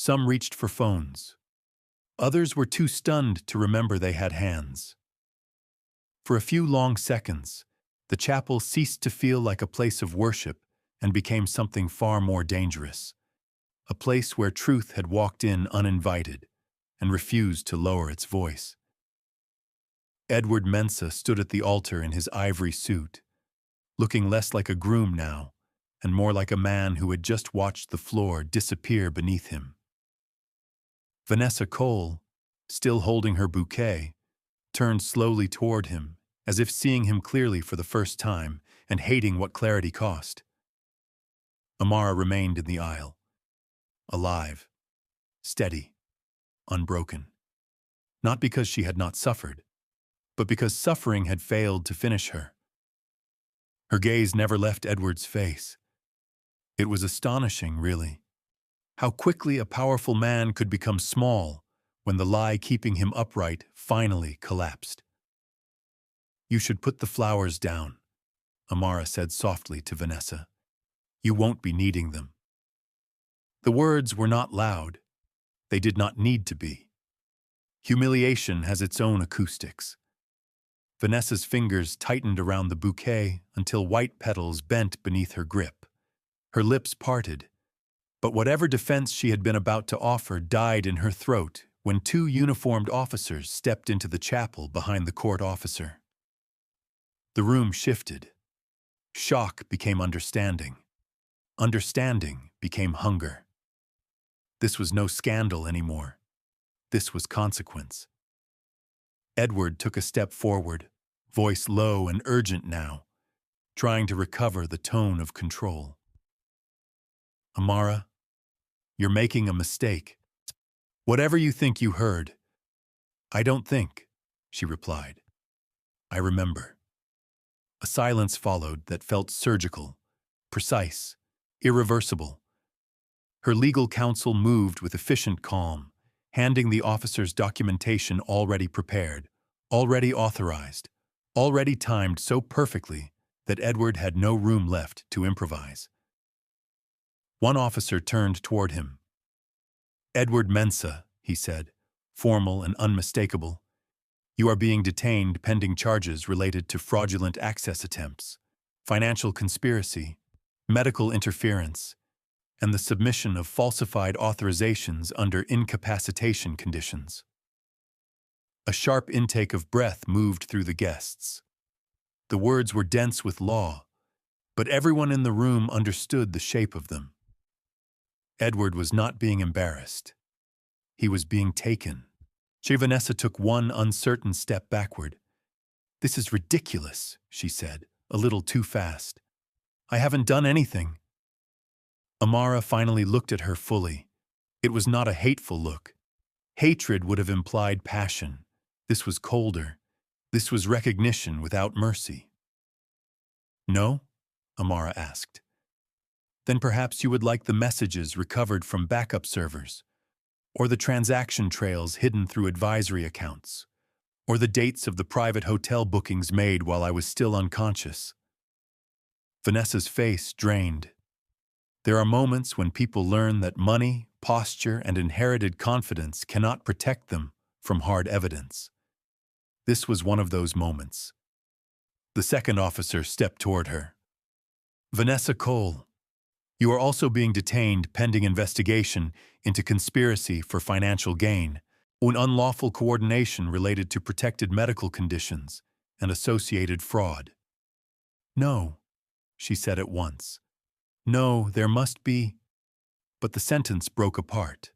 Some reached for phones. Others were too stunned to remember they had hands. For a few long seconds, the chapel ceased to feel like a place of worship and became something far more dangerous, a place where truth had walked in uninvited and refused to lower its voice. Edward Mensa stood at the altar in his ivory suit, looking less like a groom now and more like a man who had just watched the floor disappear beneath him. Vanessa Cole, still holding her bouquet, turned slowly toward him, as if seeing him clearly for the first time and hating what clarity cost. Amara remained in the aisle, alive, steady, unbroken. Not because she had not suffered, but because suffering had failed to finish her. Her gaze never left Edward's face. It was astonishing, really, how quickly a powerful man could become small when the lie keeping him upright finally collapsed. "You should put the flowers down," Amara said softly to Vanessa. "You won't be needing them." The words were not loud. They did not need to be. Humiliation has its own acoustics. Vanessa's fingers tightened around the bouquet until white petals bent beneath her grip. Her lips parted, but whatever defense she had been about to offer died in her throat when two uniformed officers stepped into the chapel behind the court officer. The room shifted. Shock became understanding. Understanding became hunger. This was no scandal anymore. This was consequence. Edward took a step forward, voice low and urgent now, trying to recover the tone of control. "Amara, you're making a mistake. Whatever you think you heard." "I don't think," she replied. "I remember." A silence followed that felt surgical, precise, irreversible. Her legal counsel moved with efficient calm, handing the officers documentation already prepared, already authorized, already timed so perfectly that Edward had no room left to improvise. One officer turned toward him. "Edward Mensa," he said, formal and unmistakable, "you are being detained pending charges related to fraudulent access attempts, financial conspiracy, medical interference, and the submission of falsified authorizations under incapacitation conditions." A sharp intake of breath moved through the guests. The words were dense with law, but everyone in the room understood the shape of them. Edward was not being embarrassed. He was being taken. Vanessa took one uncertain step backward. "This is ridiculous," she said, a little too fast. "I haven't done anything." Amara finally looked at her fully. It was not a hateful look. Hatred would have implied passion. This was colder. This was recognition without mercy. "No?" Amara asked. "Then perhaps you would like the messages recovered from backup servers, or the transaction trails hidden through advisory accounts, or the dates of the private hotel bookings made while I was still unconscious." Vanessa's face drained. There are moments when people learn that money, posture, and inherited confidence cannot protect them from hard evidence. This was one of those moments. The second officer stepped toward her. "Vanessa Cole, you are also being detained pending investigation into conspiracy for financial gain, or unlawful coordination related to protected medical conditions and associated fraud." "No," she said at once. "No, there must be—" But the sentence broke apart,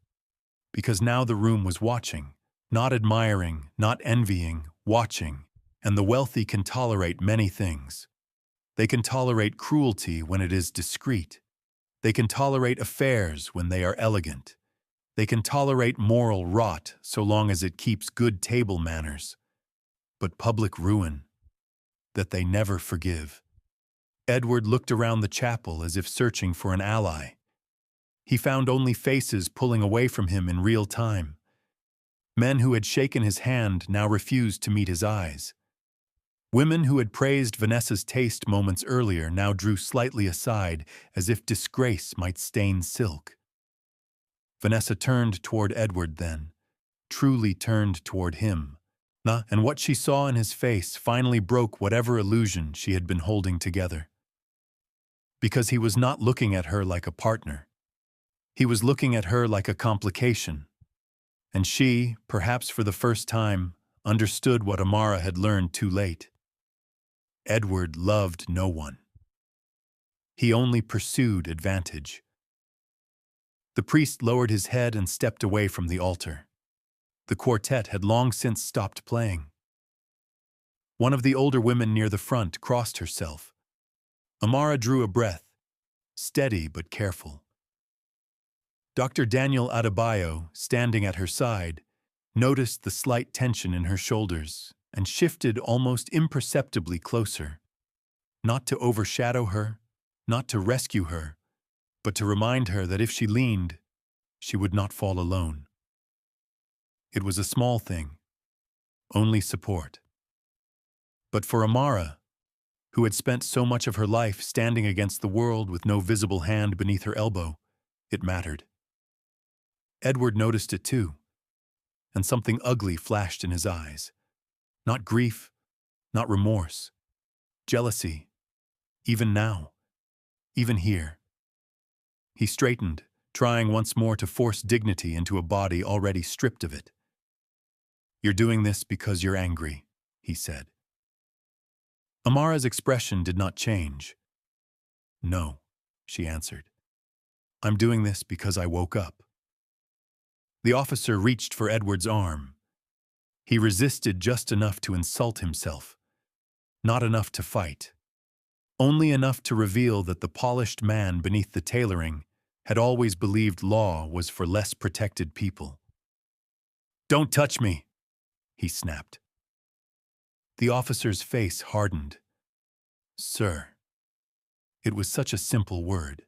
because now the room was watching, not admiring, not envying, watching, and the wealthy can tolerate many things. They can tolerate cruelty when it is discreet. They can tolerate affairs when they are elegant. They can tolerate moral rot so long as it keeps good table manners. But public ruin, that they never forgive. Edward looked around the chapel as if searching for an ally. He found only faces pulling away from him in real time. Men who had shaken his hand now refused to meet his eyes. Women who had praised Vanessa's taste moments earlier now drew slightly aside as if disgrace might stain silk. Vanessa turned toward Edward then, truly turned toward him. And what she saw in his face finally broke whatever illusion she had been holding together. Because he was not looking at her like a partner. He was looking at her like a complication. And she, perhaps for the first time, understood what Amara had learned too late. Edward loved no one. He only pursued advantage. The priest lowered his head and stepped away from the altar. The quartet had long since stopped playing. One of the older women near the front crossed herself. Amara drew a breath, steady but careful. Dr. Daniel Adebayo, standing at her side, noticed the slight tension in her shoulders and shifted almost imperceptibly closer, not to overshadow her, not to rescue her, but to remind her that if she leaned, she would not fall alone. It was a small thing, only support. But for Amara, who had spent so much of her life standing against the world with no visible hand beneath her elbow, it mattered. Edward noticed it too, and something ugly flashed in his eyes. Not grief, not remorse, jealousy, even now, even here. He straightened, trying once more to force dignity into a body already stripped of it. "You're doing this because you're angry," he said. Amara's expression did not change. "No," she answered. "I'm doing this because I woke up." The officer reached for Edward's arm. He resisted just enough to insult himself, not enough to fight, only enough to reveal that the polished man beneath the tailoring had always believed law was for less protected people. "Don't touch me," he snapped. The officer's face hardened. "Sir." It was such a simple word.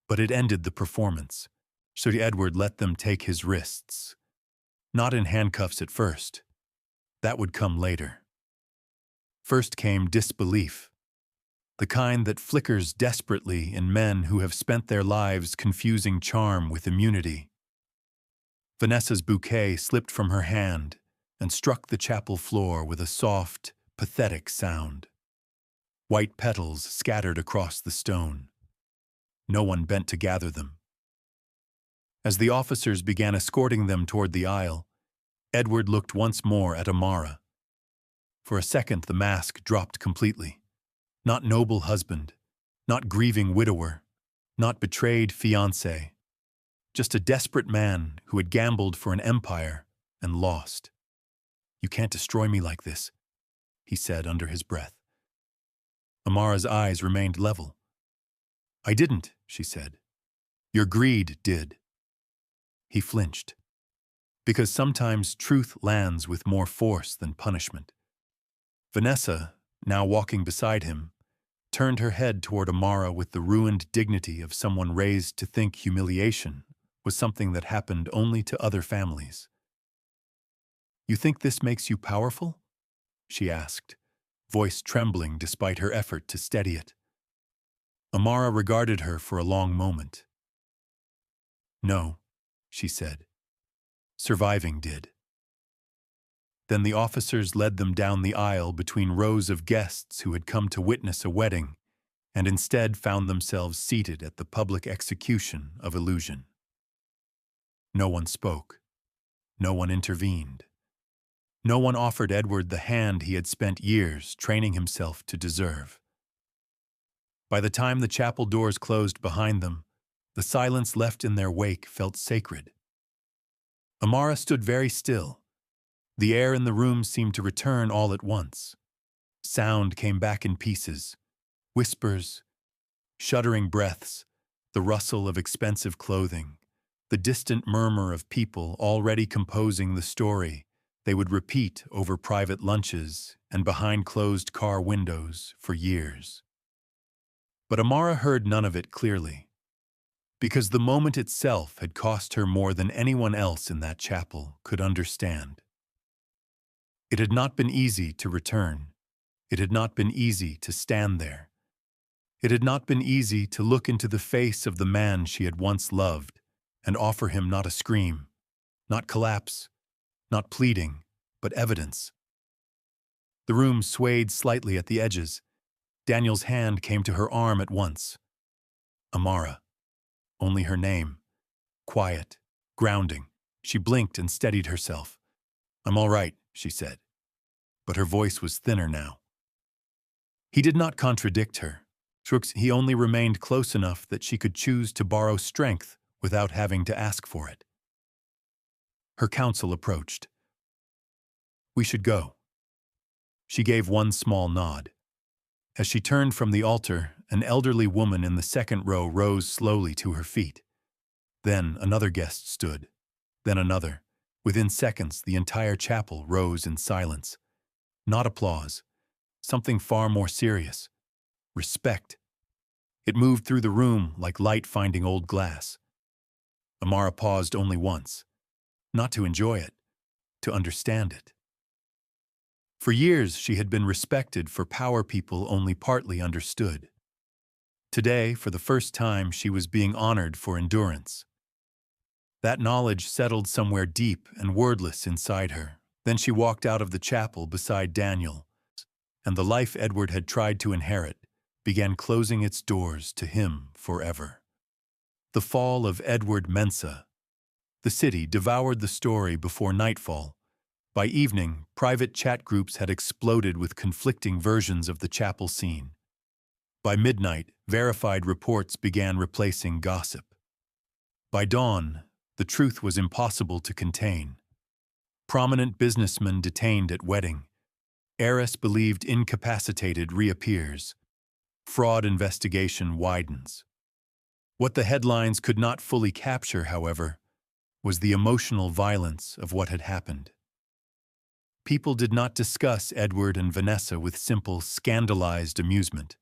But it ended the performance, so Edward let them take his wrists. Not in handcuffs at first. That would come later. First came disbelief, the kind that flickers desperately in men who have spent their lives confusing charm with immunity. Vanessa's bouquet slipped from her hand and struck the chapel floor with a soft, pathetic sound. White petals scattered across the stone. No one bent to gather them. As the officers began escorting them toward the aisle, Edward looked once more at Amara. For a second the mask dropped completely. Not noble husband, not grieving widower, not betrayed fiancé. Just a desperate man who had gambled for an empire and lost. "You can't destroy me like this," he said under his breath. Amara's eyes remained level. "I didn't," she said. "Your greed did." He flinched. Because sometimes truth lands with more force than punishment. Vanessa, now walking beside him, turned her head toward Amara with the ruined dignity of someone raised to think humiliation was something that happened only to other families. "You think this makes you powerful?" she asked, voice trembling despite her effort to steady it. Amara regarded her for a long moment. "No," she said. "Surviving did." Then the officers led them down the aisle between rows of guests who had come to witness a wedding and instead found themselves seated at the public execution of illusion. No one spoke. No one intervened. No one offered Edward the hand he had spent years training himself to deserve. By the time the chapel doors closed behind them, the silence left in their wake felt sacred. Amara stood very still. The air in the room seemed to return all at once. Sound came back in pieces. Whispers, shuddering breaths, the rustle of expensive clothing, the distant murmur of people already composing the story they would repeat over private lunches and behind closed car windows for years. But Amara heard none of it clearly, because the moment itself had cost her more than anyone else in that chapel could understand. It had not been easy to return. It had not been easy to stand there. It had not been easy to look into the face of the man she had once loved and offer him not a scream, not collapse, not pleading, but evidence. The room swayed slightly at the edges. Daniel's hand came to her arm at once. Amara. Only her name. Quiet. Grounding. She blinked and steadied herself. "I'm all right," she said. But her voice was thinner now. He did not contradict her. He only remained close enough that she could choose to borrow strength without having to ask for it. Her counsel approached. "We should go." She gave one small nod. As she turned from the altar, an elderly woman in the second row rose slowly to her feet. Then another guest stood. Then another. Within seconds, the entire chapel rose in silence. Not applause. Something far more serious. Respect. It moved through the room like light finding old glass. Amara paused only once. Not to enjoy it, to understand it. For years, she had been respected for power people only partly understood. Today, for the first time, she was being honored for endurance. That knowledge settled somewhere deep and wordless inside her. Then she walked out of the chapel beside Daniel, and the life Edward had tried to inherit began closing its doors to him forever. The fall of Edward Mensa. The city devoured the story before nightfall. By evening, private chat groups had exploded with conflicting versions of the chapel scene. By midnight, verified reports began replacing gossip. By dawn, the truth was impossible to contain. Prominent businessman detained at wedding. Heiress believed incapacitated reappears. Fraud investigation widens. What the headlines could not fully capture, however, was the emotional violence of what had happened. People did not discuss Edward and Vanessa with simple, scandalized amusement.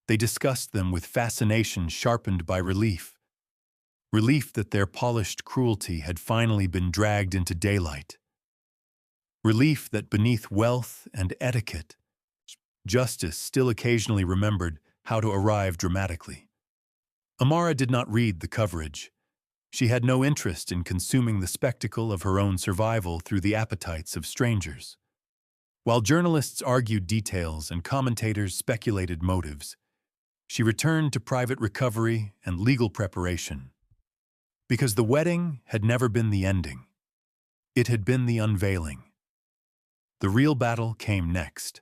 They discussed them with fascination sharpened by relief. Relief that their polished cruelty had finally been dragged into daylight. Relief that beneath wealth and etiquette, justice still occasionally remembered how to arrive dramatically. Amara did not read the coverage. She had no interest in consuming the spectacle of her own survival through the appetites of strangers. While journalists argued details and commentators speculated motives, she returned to private recovery and legal preparation. Because the wedding had never been the ending. It had been the unveiling. The real battle came next.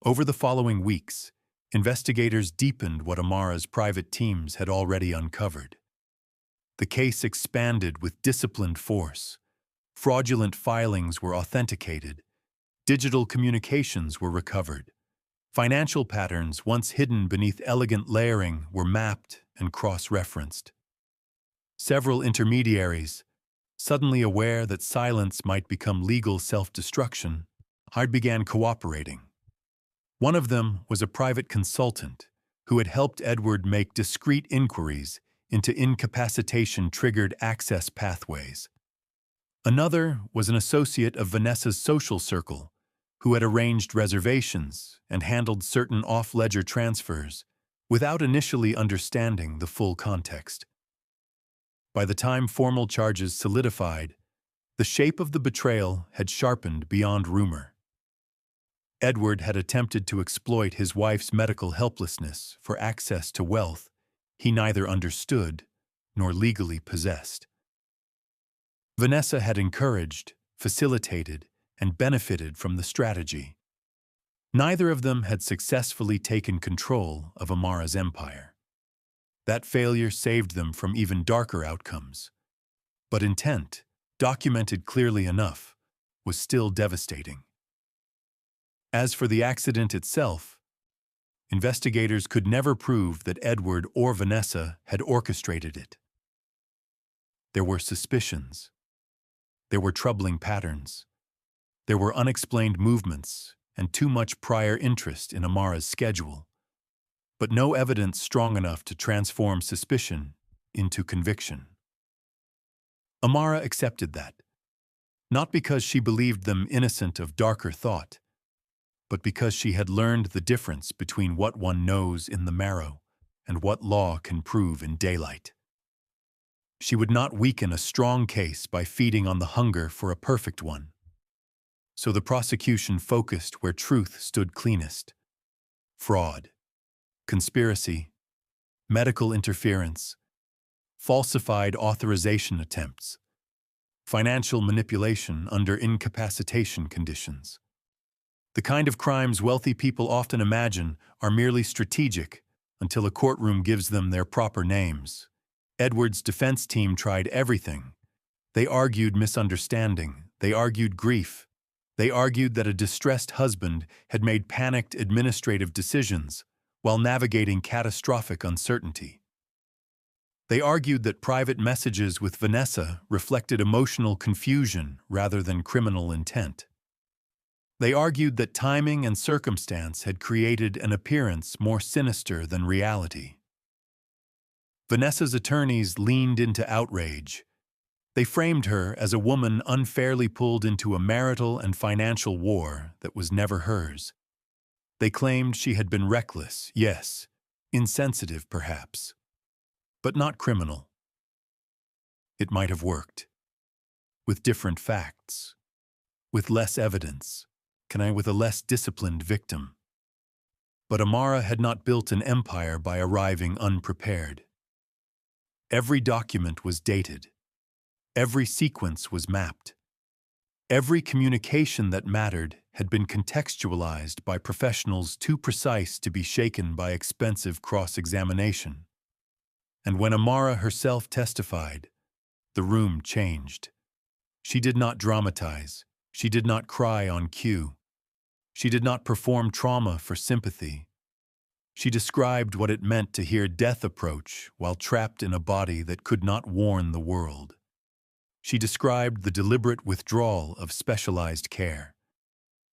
Over the following weeks, investigators deepened what Amara's private teams had already uncovered. The case expanded with disciplined force. Fraudulent filings were authenticated. Digital communications were recovered. Financial patterns once hidden beneath elegant layering were mapped and cross-referenced. Several intermediaries, suddenly aware that silence might become legal self-destruction, began cooperating. One of them was a private consultant who had helped Edward make discreet inquiries into incapacitation-triggered access pathways. Another was an associate of Vanessa's social circle who had arranged reservations and handled certain off-ledger transfers without initially understanding the full context. By the time formal charges solidified, the shape of the betrayal had sharpened beyond rumor. Edward had attempted to exploit his wife's medical helplessness for access to wealth he neither understood nor legally possessed. Vanessa had encouraged, facilitated, and benefited from the strategy. Neither of them had successfully taken control of Amara's empire. That failure saved them from even darker outcomes. But intent, documented clearly enough, was still devastating. As for the accident itself, investigators could never prove that Edward or Vanessa had orchestrated it. There were suspicions. There were troubling patterns. There were unexplained movements and too much prior interest in Amara's schedule, but no evidence strong enough to transform suspicion into conviction. Amara accepted that, not because she believed them innocent of darker thought, but because she had learned the difference between what one knows in the marrow and what law can prove in daylight. She would not weaken a strong case by feeding on the hunger for a perfect one. So the prosecution focused where truth stood cleanest: fraud, conspiracy, medical interference, falsified authorization attempts, financial manipulation under incapacitation conditions. The kind of crimes wealthy people often imagine are merely strategic until a courtroom gives them their proper names. Edward's defense team tried everything. They argued misunderstanding. They argued grief. They argued that a distressed husband had made panicked administrative decisions while navigating catastrophic uncertainty. They argued that private messages with Vanessa reflected emotional confusion rather than criminal intent. They argued that timing and circumstance had created an appearance more sinister than reality. Vanessa's attorneys leaned into outrage. They framed her as a woman unfairly pulled into a marital and financial war that was never hers. They claimed she had been reckless, yes, insensitive perhaps, but not criminal. It might have worked. With different facts. With less evidence. With a less disciplined victim. But Amara had not built an empire by arriving unprepared. Every document was dated. Every sequence was mapped. Every communication that mattered had been contextualized by professionals too precise to be shaken by expensive cross-examination. And when Amara herself testified, the room changed. She did not dramatize. She did not cry on cue. She did not perform trauma for sympathy. She described what it meant to hear death approach while trapped in a body that could not warn the world. She described the deliberate withdrawal of specialized care.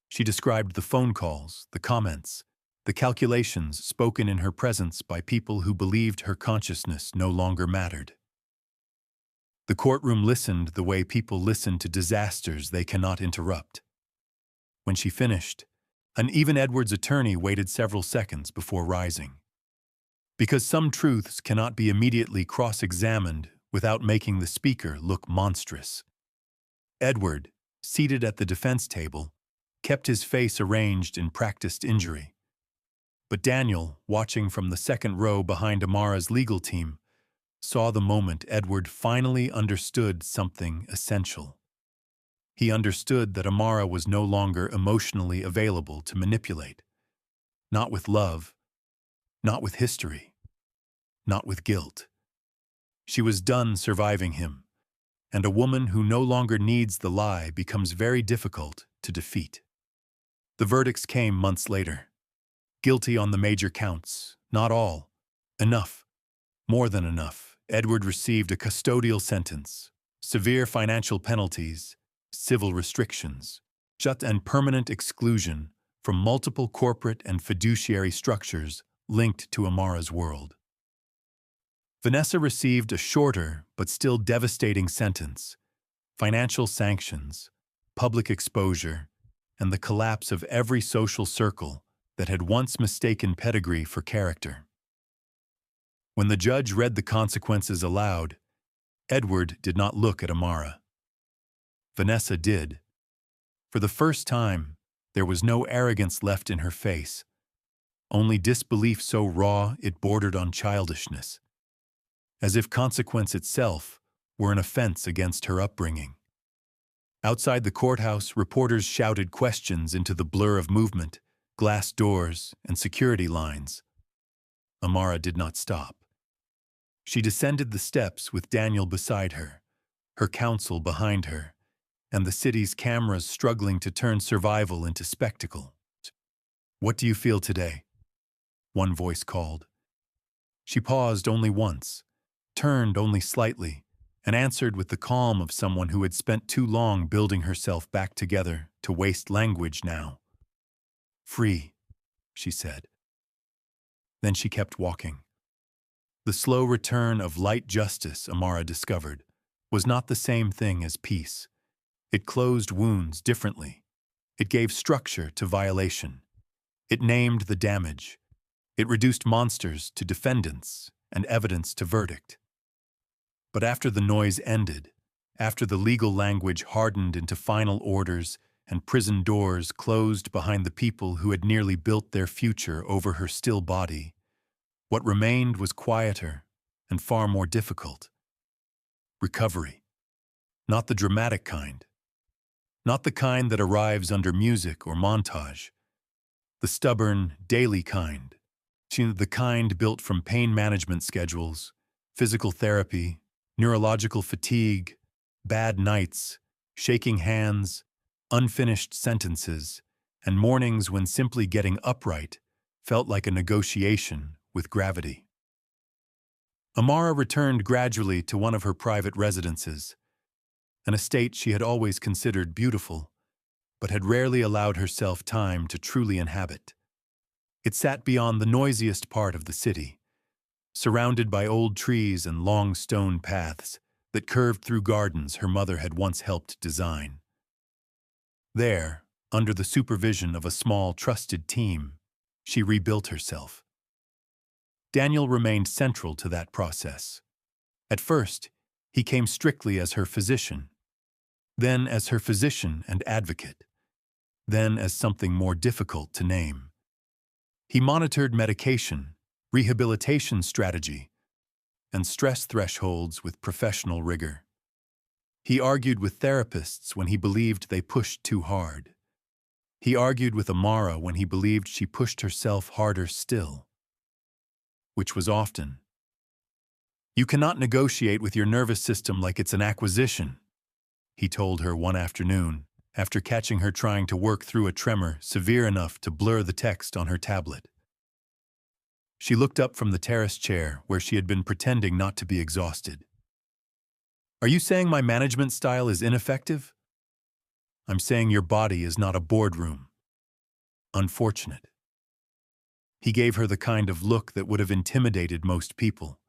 She described the phone calls, the comments, the calculations spoken in her presence by people who believed her consciousness no longer mattered. The courtroom listened the way people listen to disasters they cannot interrupt. When she finished, even Edward's attorney waited several seconds before rising. Because some truths cannot be immediately cross-examined without making the speaker look monstrous. Edward, seated at the defense table, kept his face arranged in practiced injury. But Daniel, watching from the second row behind Amara's legal team, saw the moment Edward finally understood something essential. He understood that Amara was no longer emotionally available to manipulate. Not with love, not with history, not with guilt. She was done surviving him, and a woman who no longer needs the lie becomes very difficult to defeat. The verdicts came months later. Guilty on the major counts, not all. Enough, more than enough. Edward received a custodial sentence, severe financial penalties, civil restrictions, and permanent exclusion from multiple corporate and fiduciary structures linked to Amara's world. Vanessa received a shorter but still devastating sentence: financial sanctions, public exposure, and the collapse of every social circle that had once mistaken pedigree for character. When the judge read the consequences aloud, Edward did not look at Amara. Vanessa did. For the first time, there was no arrogance left in her face, only disbelief so raw it bordered on childishness, as if consequence itself were an offense against her upbringing. Outside the courthouse, reporters shouted questions into the blur of movement, glass doors, and security lines. Amara did not stop. She descended the steps with Daniel beside her, her counsel behind her, and the city's cameras struggling to turn survival into spectacle. "What do you feel today?" one voice called. She paused only once, turned only slightly, and answered with the calm of someone who had spent too long building herself back together to waste language now. "Free," she said. Then she kept walking. The slow return of light justice, Amara discovered, was not the same thing as peace. It closed wounds differently. It gave structure to violation. It named the damage. It reduced monsters to defendants and evidence to verdict. But after the noise ended, after the legal language hardened into final orders and prison doors closed behind the people who had nearly built their future over her still body, what remained was quieter and far more difficult. Recovery. Not the dramatic kind. Not the kind that arrives under music or montage. The stubborn, daily kind. The kind built from pain management schedules, physical therapy, neurological fatigue, bad nights, shaking hands, unfinished sentences, and mornings when simply getting upright felt like a negotiation with gravity. Amara returned gradually to one of her private residences, an estate she had always considered beautiful, but had rarely allowed herself time to truly inhabit. It sat beyond the noisiest part of the city, surrounded by old trees and long stone paths that curved through gardens her mother had once helped design. There, under the supervision of a small, trusted team, she rebuilt herself. Daniel remained central to that process. At first, he came strictly as her physician, then as her physician and advocate, then as something more difficult to name. He monitored medication, rehabilitation strategy, and stress thresholds with professional rigor. He argued with therapists when he believed they pushed too hard. He argued with Amara when he believed she pushed herself harder still, which was often. "You cannot negotiate with your nervous system like it's an acquisition," he told her one afternoon, after catching her trying to work through a tremor severe enough to blur the text on her tablet. She looked up from the terrace chair where she had been pretending not to be exhausted. "Are you saying my management style is ineffective?" "I'm saying your body is not a boardroom." "Unfortunate." He gave her the kind of look that would have intimidated most people.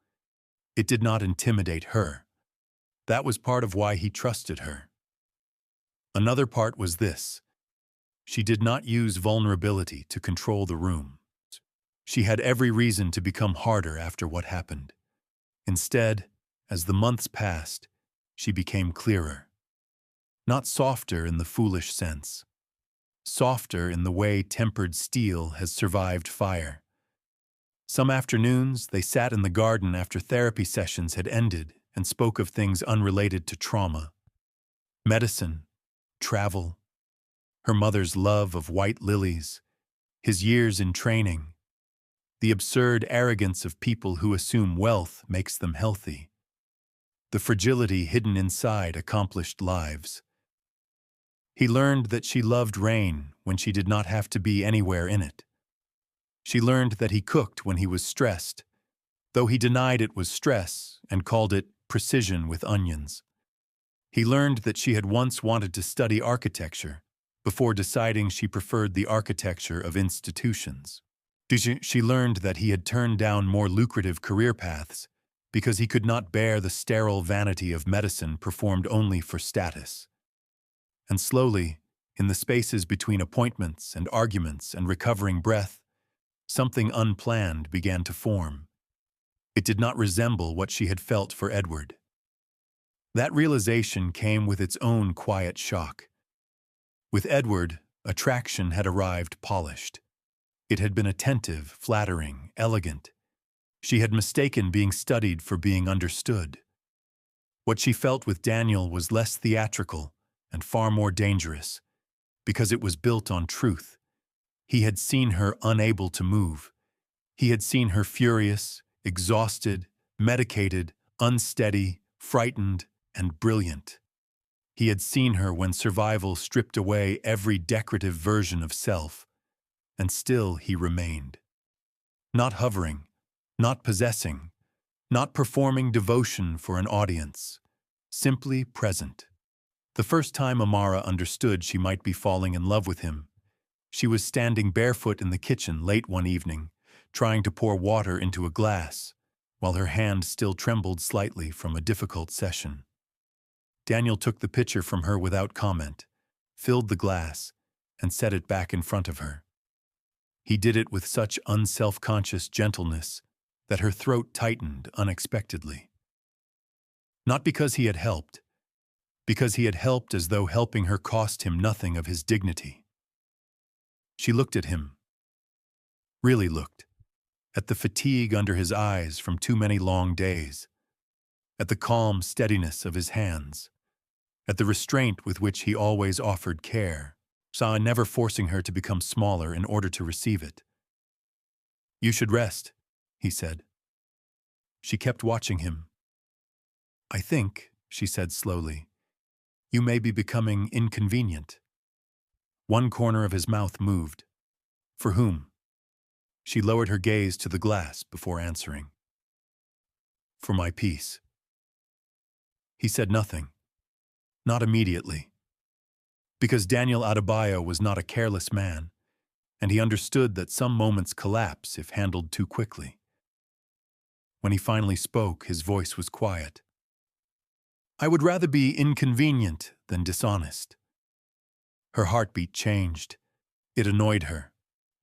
It did not intimidate her. That was part of why he trusted her. Another part was this: she did not use vulnerability to control the room. She had every reason to become harder after what happened. Instead, as the months passed, she became clearer. Not softer in the foolish sense. Softer in the way tempered steel has survived fire. Some afternoons, they sat in the garden after therapy sessions had ended and spoke of things unrelated to trauma. Medicine, travel, her mother's love of white lilies, his years in training, the absurd arrogance of people who assume wealth makes them healthy, the fragility hidden inside accomplished lives. He learned that she loved rain when she did not have to be anywhere in it. She learned that he cooked when he was stressed, though he denied it was stress and called it precision with onions. He learned that she had once wanted to study architecture before deciding she preferred the architecture of institutions. She learned that he had turned down more lucrative career paths because he could not bear the sterile vanity of medicine performed only for status. And slowly, in the spaces between appointments and arguments and recovering breath, something unplanned began to form. It did not resemble what she had felt for Edward. That realization came with its own quiet shock. With Edward, attraction had arrived polished. It had been attentive, flattering, elegant. She had mistaken being studied for being understood. What she felt with Daniel was less theatrical and far more dangerous, because it was built on truth. He had seen her unable to move. He had seen her furious, exhausted, medicated, unsteady, frightened, and brilliant. He had seen her when survival stripped away every decorative version of self, and still he remained. Not hovering, not possessing, not performing devotion for an audience, simply present. The first time Amara understood she might be falling in love with him, she was standing barefoot in the kitchen late one evening, trying to pour water into a glass, while her hand still trembled slightly from a difficult session. Daniel took the pitcher from her without comment, filled the glass, and set it back in front of her. He did it with such unself-conscious gentleness that her throat tightened unexpectedly. Not because he had helped as though helping her cost him nothing of his dignity. She looked at him, really looked, at the fatigue under his eyes from too many long days, at the calm steadiness of his hands, at the restraint with which he always offered care, saw never forcing her to become smaller in order to receive it. "You should rest," he said. She kept watching him. "I think," she said slowly, "you may be becoming inconvenient." One corner of his mouth moved. "For whom?" She lowered her gaze to the glass before answering. "For my peace." He said nothing. Not immediately. Because Daniel Adebayo was not a careless man, and he understood that some moments collapse if handled too quickly. When he finally spoke, his voice was quiet. "I would rather be inconvenient than dishonest." Her heartbeat changed. It annoyed her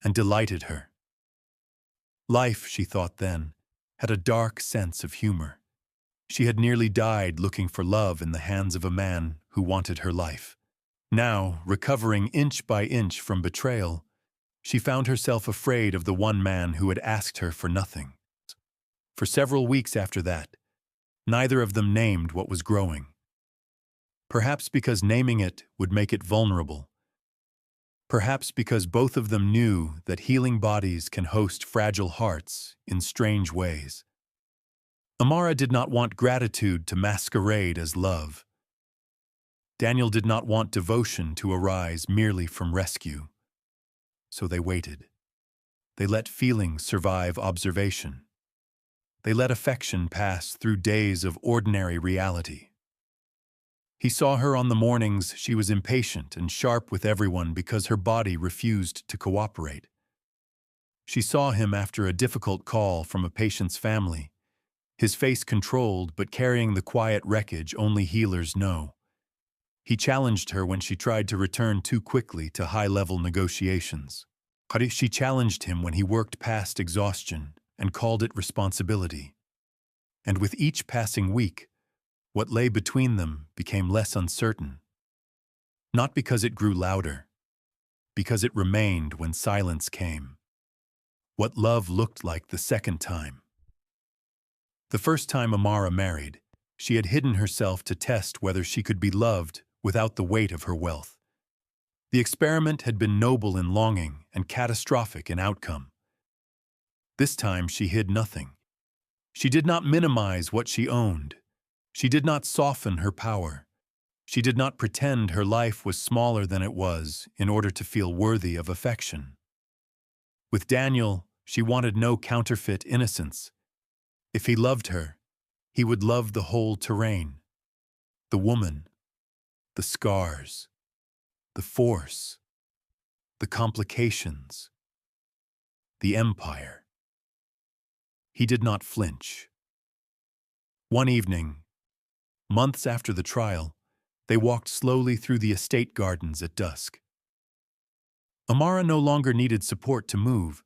and delighted her. Life, she thought then, had a dark sense of humor. She had nearly died looking for love in the hands of a man who wanted her life. Now, recovering inch by inch from betrayal, she found herself afraid of the one man who had asked her for nothing. For several weeks after that, neither of them named what was growing. Perhaps because naming it would make it vulnerable. Perhaps because both of them knew that healing bodies can host fragile hearts in strange ways. Amara did not want gratitude to masquerade as love. Daniel did not want devotion to arise merely from rescue. So they waited. They let feelings survive observation. They let affection pass through days of ordinary reality. He saw her on the mornings she was impatient and sharp with everyone because her body refused to cooperate. She saw him after a difficult call from a patient's family, his face controlled but carrying the quiet wreckage only healers know. He challenged her when she tried to return too quickly to high-level negotiations. She challenged him when he worked past exhaustion and called it responsibility. And with each passing week, what lay between them became less uncertain. Not because it grew louder, because it remained when silence came. What love looked like the second time. The first time Amara married, she had hidden herself to test whether she could be loved without the weight of her wealth. The experiment had been noble in longing and catastrophic in outcome. This time she hid nothing. She did not minimize what she owned. She did not soften her power. She did not pretend her life was smaller than it was in order to feel worthy of affection. With Daniel, she wanted no counterfeit innocence. If he loved her, he would love the whole terrain. The woman, the scars, the force, the complications, the empire. He did not flinch. One evening, months after the trial, they walked slowly through the estate gardens at dusk. Amara no longer needed support to move,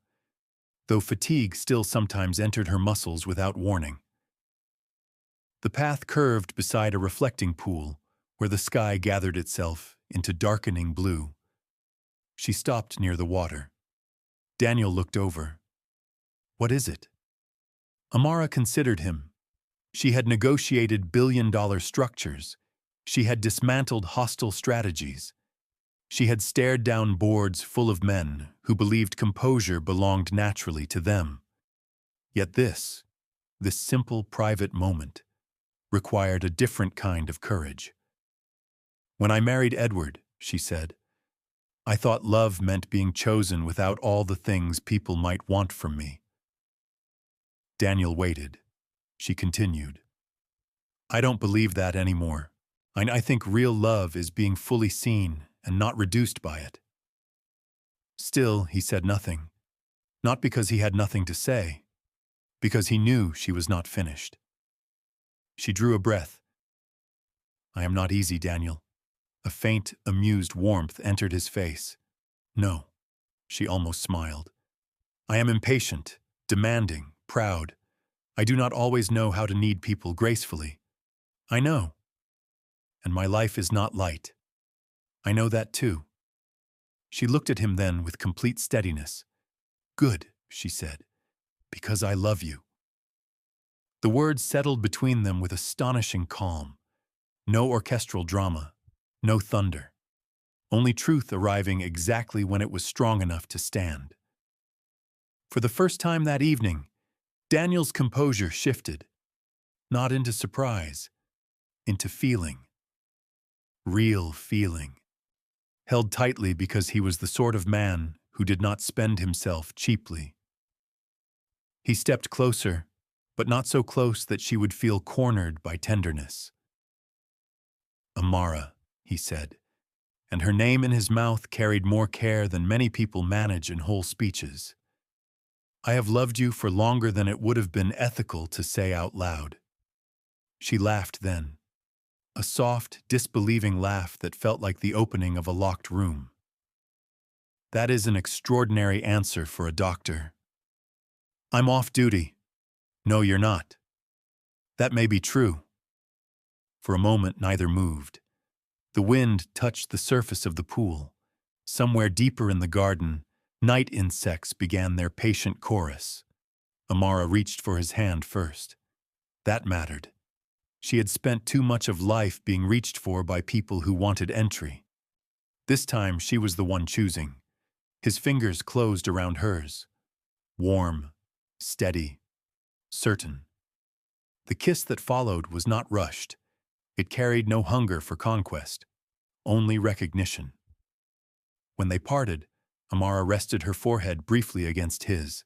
though fatigue still sometimes entered her muscles without warning. The path curved beside a reflecting pool where the sky gathered itself into darkening blue. She stopped near the water. Daniel looked over. "What is it?" Amara considered him. She had negotiated billion-dollar structures. She had dismantled hostile strategies. She had stared down boards full of men who believed composure belonged naturally to them. Yet this simple private moment, required a different kind of courage. "When I married Edward," she said, "I thought love meant being chosen without all the things people might want from me." Daniel waited. She continued, "I don't believe that anymore. I think real love is being fully seen and not reduced by it." Still, he said nothing. Not because he had nothing to say, because he knew she was not finished. She drew a breath. "I am not easy, Daniel." A faint, amused warmth entered his face. "No," she almost smiled. "I am impatient, demanding, proud. I do not always know how to need people gracefully. I know. And my life is not light. I know that too. She looked at him then with complete steadiness. Good, she said, because I love you. The words settled between them with astonishing calm. No orchestral drama, no thunder. Only truth arriving exactly when it was strong enough to stand. For the first time that evening, Daniel's composure shifted, not into surprise, into feeling. Real feeling. Held tightly because he was the sort of man who did not spend himself cheaply. He stepped closer, but not so close that she would feel cornered by tenderness. Amara, he said, and her name in his mouth carried more care than many people manage in whole speeches. I have loved you for longer than it would have been ethical to say out loud. She laughed then, a soft, disbelieving laugh that felt like the opening of a locked room. That is an extraordinary answer for a doctor. I'm off duty. No, you're not. That may be true. For a moment, neither moved. The wind touched the surface of the pool. Somewhere deeper in the garden, night insects began their patient chorus. Amara reached for his hand first. That mattered. She had spent too much of life being reached for by people who wanted entry. This time she was the one choosing. His fingers closed around hers. Warm, steady, certain. The kiss that followed was not rushed. It carried no hunger for conquest, only recognition. When they parted, Amara rested her forehead briefly against his.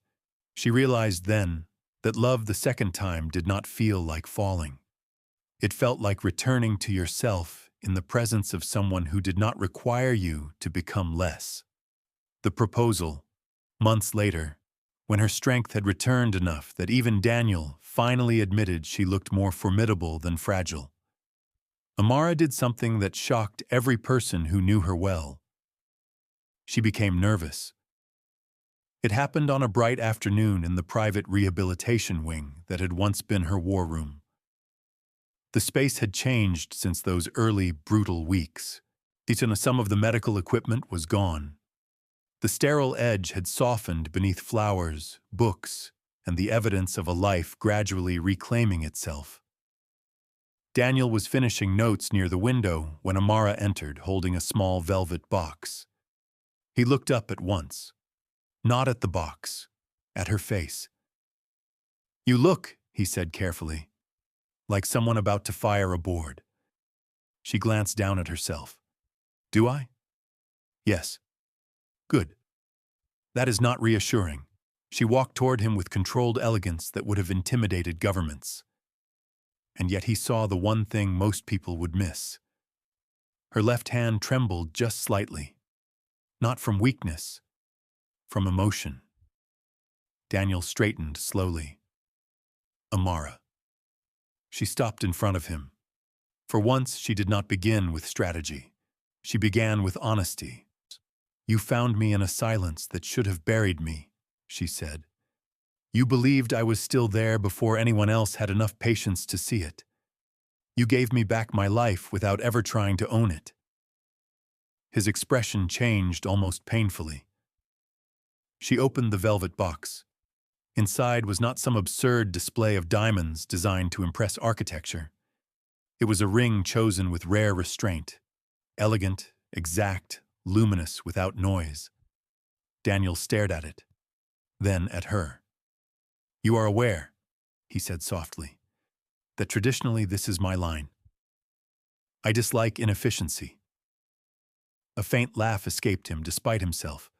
She realized then that love the second time did not feel like falling. It felt like returning to yourself in the presence of someone who did not require you to become less. The proposal, months later, when her strength had returned enough that even Daniel finally admitted she looked more formidable than fragile. Amara did something that shocked every person who knew her well. She became nervous. It happened on a bright afternoon in the private rehabilitation wing that had once been her war room. The space had changed since those early, brutal weeks. Some of the medical equipment was gone. The sterile edge had softened beneath flowers, books, and the evidence of a life gradually reclaiming itself. Daniel was finishing notes near the window when Amara entered, holding a small velvet box. He looked up at once. Not at the box, at her face. "You look," he said carefully, "like someone about to fire a board." She glanced down at herself. "Do I?" "Yes." "Good." "That is not reassuring." She walked toward him with controlled elegance that would have intimidated governments. And yet he saw the one thing most people would miss. Her left hand trembled just slightly. Not from weakness, from emotion. Daniel straightened slowly. "Amara." She stopped in front of him. For once, she did not begin with strategy. She began with honesty. "You found me in a silence that should have buried me," she said. "You believed I was still there before anyone else had enough patience to see it. You gave me back my life without ever trying to own it." His expression changed almost painfully. She opened the velvet box. Inside was not some absurd display of diamonds designed to impress architecture. It was a ring chosen with rare restraint, elegant, exact, luminous without noise. Daniel stared at it, then at her. "You are aware," he said softly, "that traditionally this is my line. I dislike inefficiency." A faint laugh escaped him despite himself,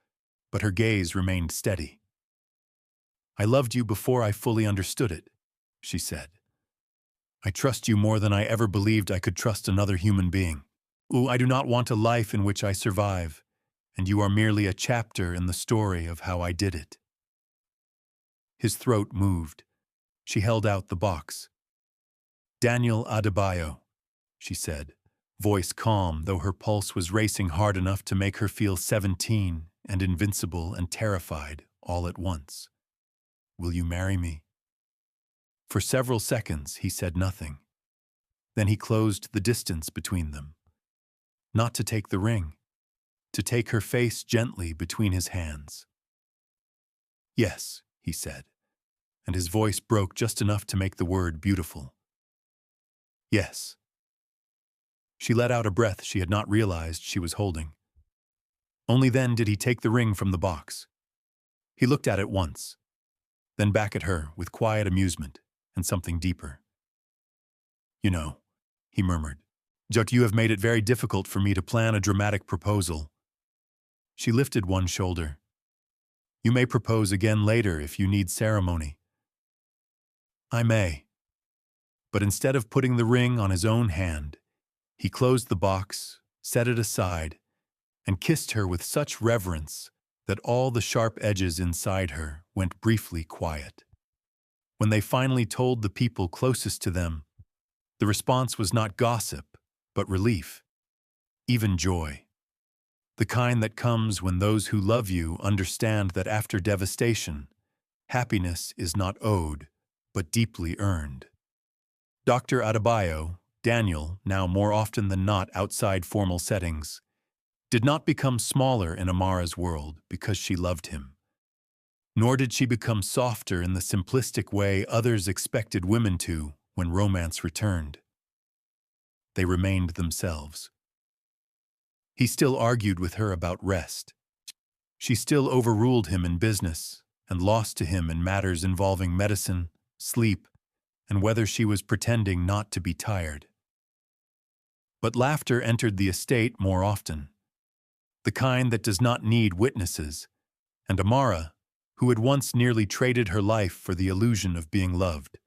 but her gaze remained steady. "I loved you before I fully understood it," she said. "I trust you more than I ever believed I could trust another human being. I do not want a life in which I survive, and you are merely a chapter in the story of how I did it." His throat moved. She held out the box. "Daniel Adebayo," she said, voice calm, though her pulse was racing hard enough to make her feel 17 and invincible and terrified all at once. "Will you marry me?" For several seconds he said nothing. Then he closed the distance between them. Not to take the ring, to take her face gently between his hands. "Yes," he said, and his voice broke just enough to make the word beautiful. "Yes." She let out a breath she had not realized she was holding. Only then did he take the ring from the box. He looked at it once, then back at her with quiet amusement and something deeper. "You know," he murmured, "Jut, you have made it very difficult for me to plan a dramatic proposal." She lifted one shoulder. "You may propose again later if you need ceremony." "I may." But instead of putting the ring on his own hand, he closed the box, set it aside, and kissed her with such reverence that all the sharp edges inside her went briefly quiet. When they finally told the people closest to them, the response was not gossip, but relief, even joy. The kind that comes when those who love you understand that after devastation, happiness is not owed, but deeply earned. Dr. Adebayo, Daniel, now more often than not outside formal settings, did not become smaller in Amara's world because she loved him. Nor did she become softer in the simplistic way others expected women to when romance returned. They remained themselves. He still argued with her about rest. She still overruled him in business and lost to him in matters involving medicine, sleep, and whether she was pretending not to be tired. But laughter entered the estate more often, the kind that does not need witnesses, and Amara, who had once nearly traded her life for the illusion of being loved,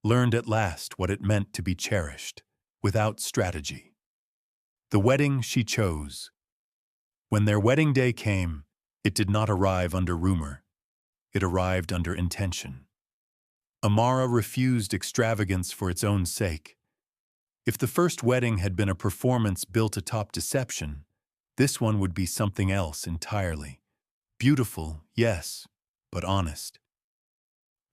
learned at last what it meant to be cherished, without strategy. The wedding she chose. When their wedding day came, it did not arrive under rumor. It arrived under intention. Amara refused extravagance for its own sake. If the first wedding had been a performance built atop deception, this one would be something else entirely. Beautiful, yes, but honest.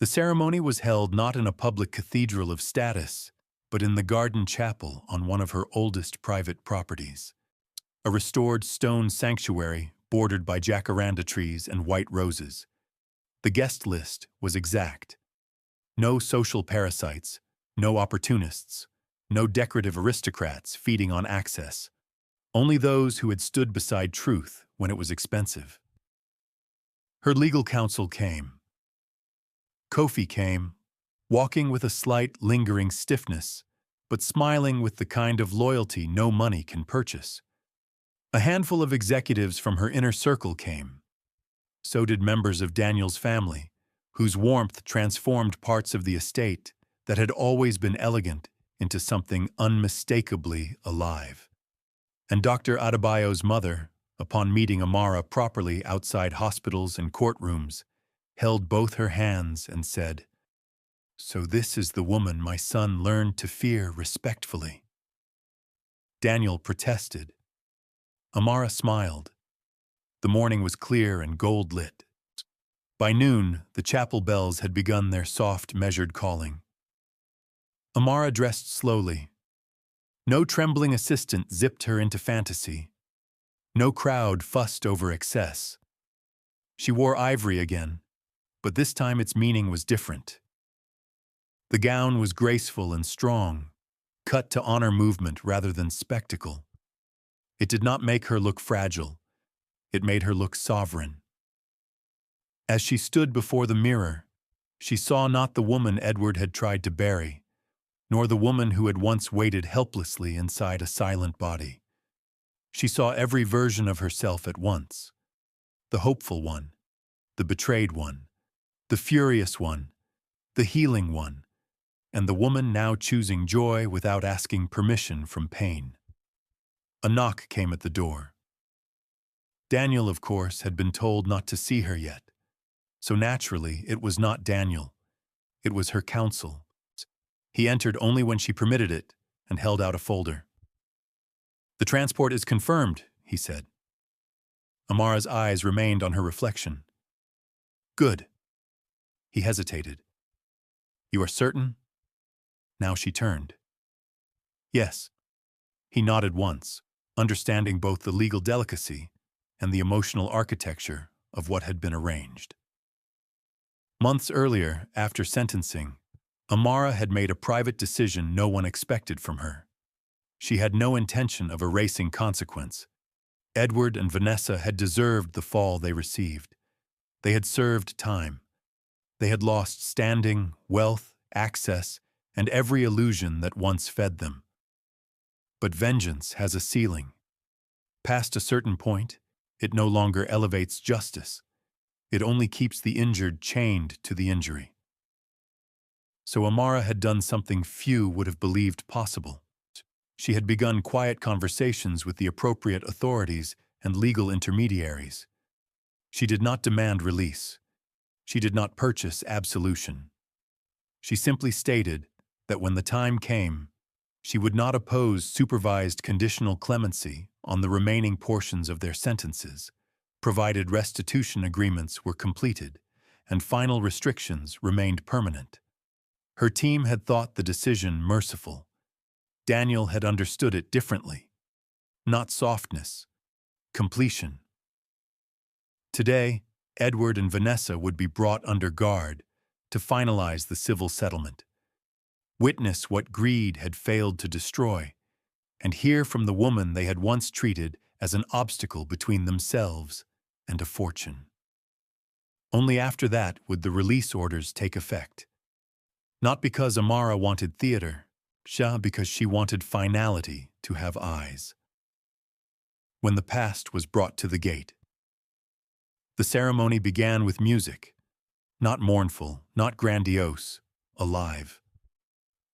The ceremony was held not in a public cathedral of status, but in the garden chapel on one of her oldest private properties. A restored stone sanctuary bordered by jacaranda trees and white roses. The guest list was exact. No social parasites, no opportunists, no decorative aristocrats feeding on access. Only those who had stood beside truth when it was expensive. Her legal counsel came. Kofi came, walking with a slight, lingering stiffness, but smiling with the kind of loyalty no money can purchase. A handful of executives from her inner circle came. So did members of Daniel's family, whose warmth transformed parts of the estate that had always been elegant into something unmistakably alive. And Dr. Adebayo's mother, upon meeting Amara properly outside hospitals and courtrooms, held both her hands and said, "So this is the woman my son learned to fear respectfully." Daniel protested. Amara smiled. The morning was clear and gold-lit. By noon, the chapel bells had begun their soft, measured calling. Amara dressed slowly. No trembling assistant zipped her into fantasy. No crowd fussed over excess. She wore ivory again, but this time its meaning was different. The gown was graceful and strong, cut to honor movement rather than spectacle. It did not make her look fragile. It made her look sovereign. As she stood before the mirror, she saw not the woman Edward had tried to bury, nor the woman who had once waited helplessly inside a silent body. She saw every version of herself at once. The hopeful one, the betrayed one, the furious one, the healing one, and the woman now choosing joy without asking permission from pain. A knock came at the door. Daniel, of course, had been told not to see her yet, so naturally it was not Daniel. It was her counsel. He entered only when she permitted it and held out a folder. "The transport is confirmed," he said. Amara's eyes remained on her reflection. "Good." He hesitated. "You are certain?" Now she turned. Yes, he nodded once, understanding both the legal delicacy and the emotional architecture of what had been arranged. Months earlier, after sentencing, Amara had made a private decision no one expected from her. She had no intention of erasing consequence. Edward and Vanessa had deserved the fall they received. They had served time. They had lost standing, wealth, access, and every illusion that once fed them. But vengeance has a ceiling. Past a certain point, it no longer elevates justice. It only keeps the injured chained to the injury. So Amara had done something few would have believed possible. She had begun quiet conversations with the appropriate authorities and legal intermediaries. She did not demand release. She did not purchase absolution. She simply stated that when the time came, she would not oppose supervised conditional clemency on the remaining portions of their sentences, provided restitution agreements were completed and final restrictions remained permanent. Her team had thought the decision merciful. Daniel had understood it differently. Not softness, completion. Today, Edward and Vanessa would be brought under guard to finalize the civil settlement, witness what greed had failed to destroy, and hear from the woman they had once treated as an obstacle between themselves and a fortune. Only after that would the release orders take effect. Not because Amara wanted theater, because she wanted finality to have eyes. When the past was brought to the gate, the ceremony began with music, not mournful, not grandiose, alive.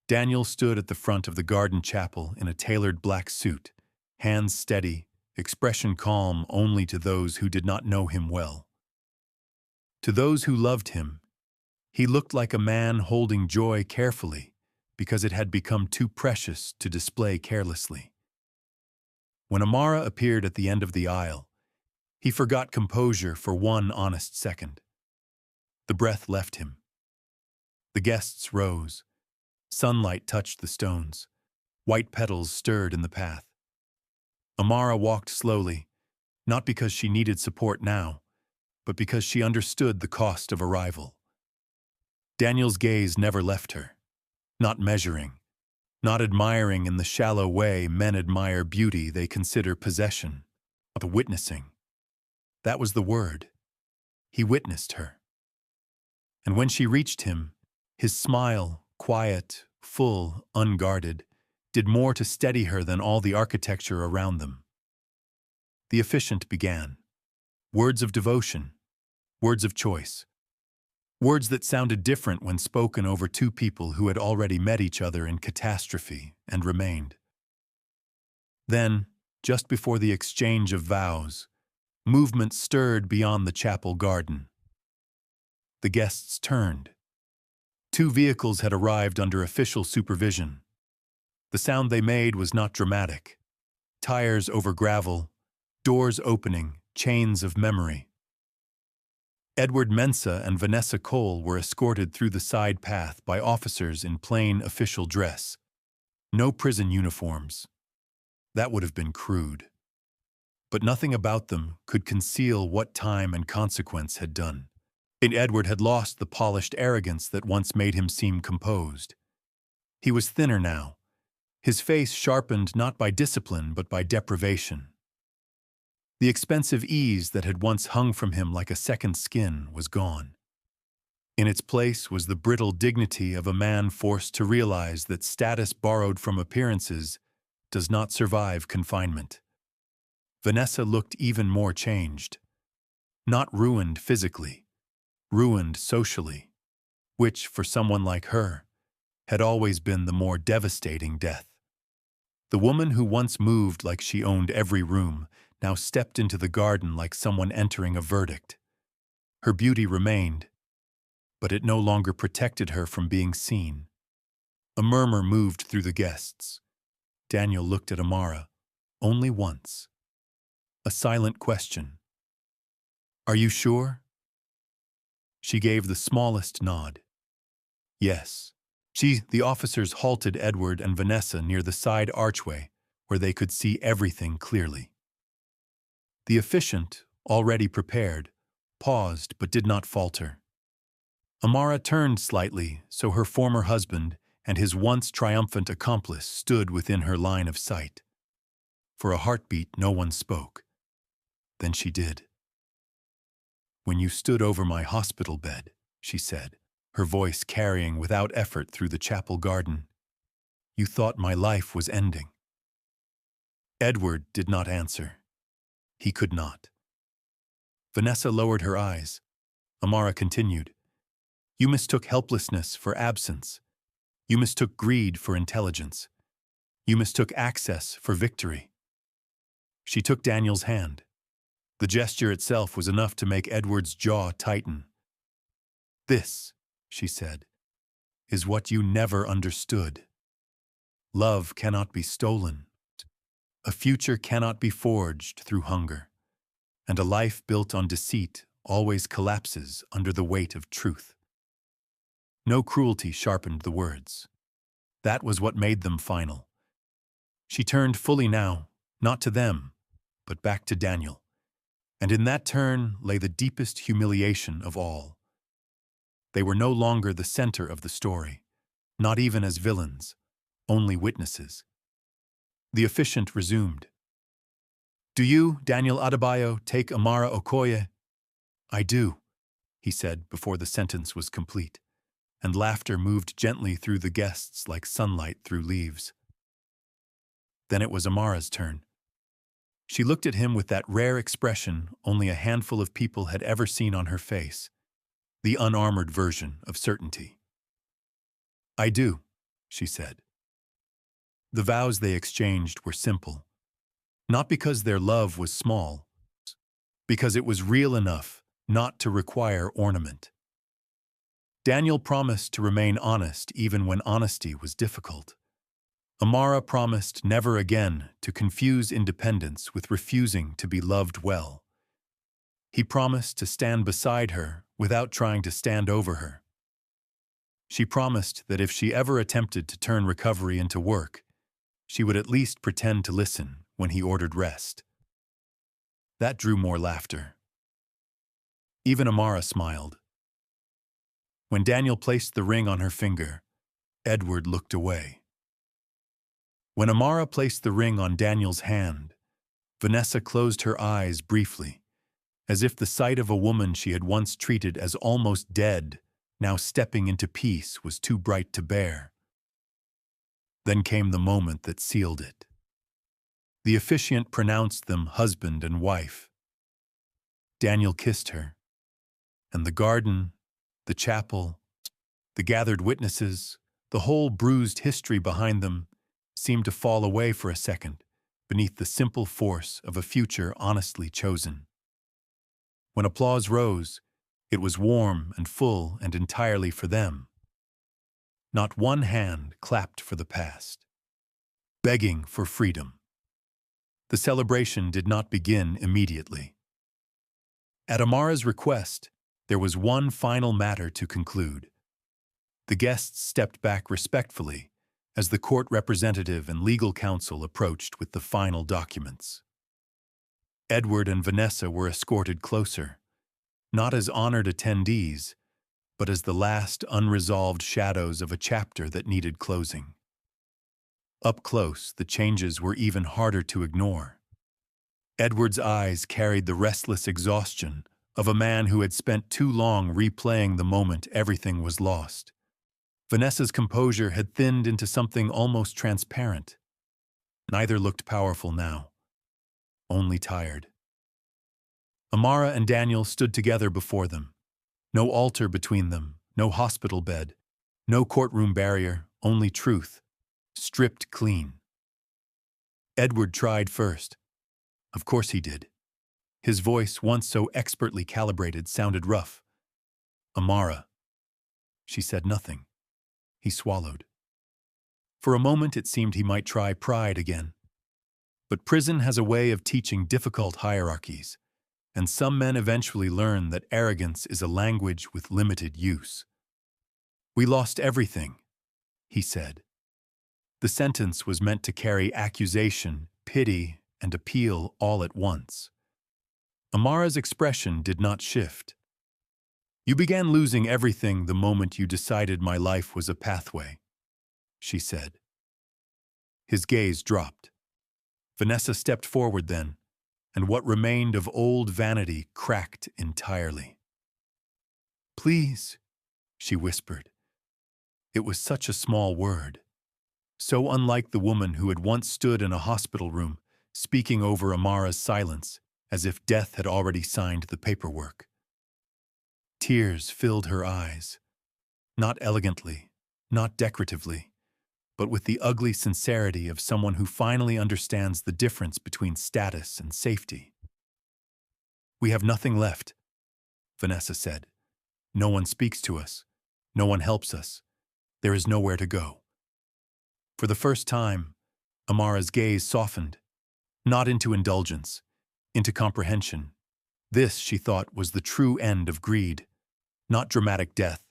Daniel stood at the front of the garden chapel in a tailored black suit, hands steady, expression calm only to those who did not know him well. To those who loved him, he looked like a man holding joy carefully because it had become too precious to display carelessly. When Amara appeared at the end of the aisle, he forgot composure for one honest second. The breath left him. The guests rose. Sunlight touched the stones. White petals stirred in the path. Amara walked slowly, not because she needed support now, but because she understood the cost of arrival. Daniel's gaze never left her, not measuring, not admiring in the shallow way men admire beauty they consider possession, but witnessing. That was the word. He witnessed her. And when she reached him, his smile, quiet, full, unguarded, did more to steady her than all the architecture around them. The officiant began. Words of devotion, words of choice, words that sounded different when spoken over two people who had already met each other in catastrophe and remained. Then, just before the exchange of vows, movement stirred beyond the chapel garden. The guests turned. Two vehicles had arrived under official supervision. The sound they made was not dramatic. Tires over gravel, doors opening, chains of memory. Edward Mensah and Vanessa Cole were escorted through the side path by officers in plain official dress. No prison uniforms. That would have been crude. But nothing about them could conceal what time and consequence had done. Edward had lost the polished arrogance that once made him seem composed. He was thinner now, his face sharpened not by discipline but by deprivation. The expensive ease that had once hung from him like a second skin was gone. In its place was the brittle dignity of a man forced to realize that status borrowed from appearances does not survive confinement. Vanessa looked even more changed. Not ruined physically, ruined socially, which, for someone like her, had always been the more devastating death. The woman who once moved like she owned every room now stepped into the garden like someone entering a verdict. Her beauty remained, but it no longer protected her from being seen. A murmur moved through the guests. Daniel looked at Amara, only once. A silent question. "Are you sure?" She gave the smallest nod. "Yes." The officers halted Edward and Vanessa near the side archway where they could see everything clearly. The officiant, already prepared, paused but did not falter. Amara turned slightly so her former husband and his once triumphant accomplice stood within her line of sight. For a heartbeat, no one spoke. Then she did. "When you stood over my hospital bed," she said, her voice carrying without effort through the chapel garden, "you thought my life was ending." Edward did not answer. He could not. Vanessa lowered her eyes. Amara continued, "You mistook helplessness for absence. You mistook greed for intelligence. You mistook access for victory." She took Daniel's hand. The gesture itself was enough to make Edward's jaw tighten. "This," she said, "is what you never understood. Love cannot be stolen. A future cannot be forged through hunger. And a life built on deceit always collapses under the weight of truth." No cruelty sharpened the words. That was what made them final. She turned fully now, not to them, but back to Daniel. And in that turn lay the deepest humiliation of all. They were no longer the center of the story, not even as villains, only witnesses. The officiant resumed. "Do you, Daniel Adebayo, take Amara Okoye?" "I do," he said before the sentence was complete, and laughter moved gently through the guests like sunlight through leaves. Then it was Amara's turn. She looked at him with that rare expression only a handful of people had ever seen on her face, the unarmored version of certainty. "I do," she said. The vows they exchanged were simple, not because their love was small, because it was real enough not to require ornament. Daniel promised to remain honest even when honesty was difficult. Amara promised never again to confuse independence with refusing to be loved well. He promised to stand beside her without trying to stand over her. She promised that if she ever attempted to turn recovery into work, she would at least pretend to listen when he ordered rest. That drew more laughter. Even Amara smiled. When Daniel placed the ring on her finger, Edward looked away. When Amara placed the ring on Daniel's hand, Vanessa closed her eyes briefly, as if the sight of a woman she had once treated as almost dead, now stepping into peace, was too bright to bear. Then came the moment that sealed it. The officiant pronounced them husband and wife. Daniel kissed her, and the garden, the chapel, the gathered witnesses, the whole bruised history behind them seemed to fall away for a second beneath the simple force of a future honestly chosen. When applause rose, it was warm and full and entirely for them. Not one hand clapped for the past, begging for freedom. The celebration did not begin immediately. At Amara's request, there was one final matter to conclude. The guests stepped back respectfully as the court representative and legal counsel approached with the final documents. Edward and Vanessa were escorted closer, not as honored attendees, but as the last unresolved shadows of a chapter that needed closing. Up close, the changes were even harder to ignore. Edward's eyes carried the restless exhaustion of a man who had spent too long replaying the moment everything was lost. Vanessa's composure had thinned into something almost transparent. Neither looked powerful now, only tired. Amara and Daniel stood together before them. No altar between them, no hospital bed, no courtroom barrier, only truth, stripped clean. Edward tried first. Of course he did. His voice, once so expertly calibrated, sounded rough. "Amara." She said nothing. He swallowed. For a moment it seemed he might try pride again. But prison has a way of teaching difficult hierarchies, and some men eventually learn that arrogance is a language with limited use. "We lost everything," he said. The sentence was meant to carry accusation, pity, and appeal all at once. Amara's expression did not shift. You began losing everything the moment you decided my life was a pathway, she said. His gaze dropped. Vanessa stepped forward then, and what remained of old vanity cracked entirely. Please, she whispered. It was such a small word, so unlike the woman who had once stood in a hospital room, speaking over Amara's silence, as if death had already signed the paperwork. Tears filled her eyes, not elegantly, not decoratively, but with the ugly sincerity of someone who finally understands the difference between status and safety. We have nothing left, Vanessa said. No one speaks to us. No one helps us. There is nowhere to go. For the first time, Amara's gaze softened, not into indulgence, into comprehension. This, she thought, was the true end of greed. Not dramatic death,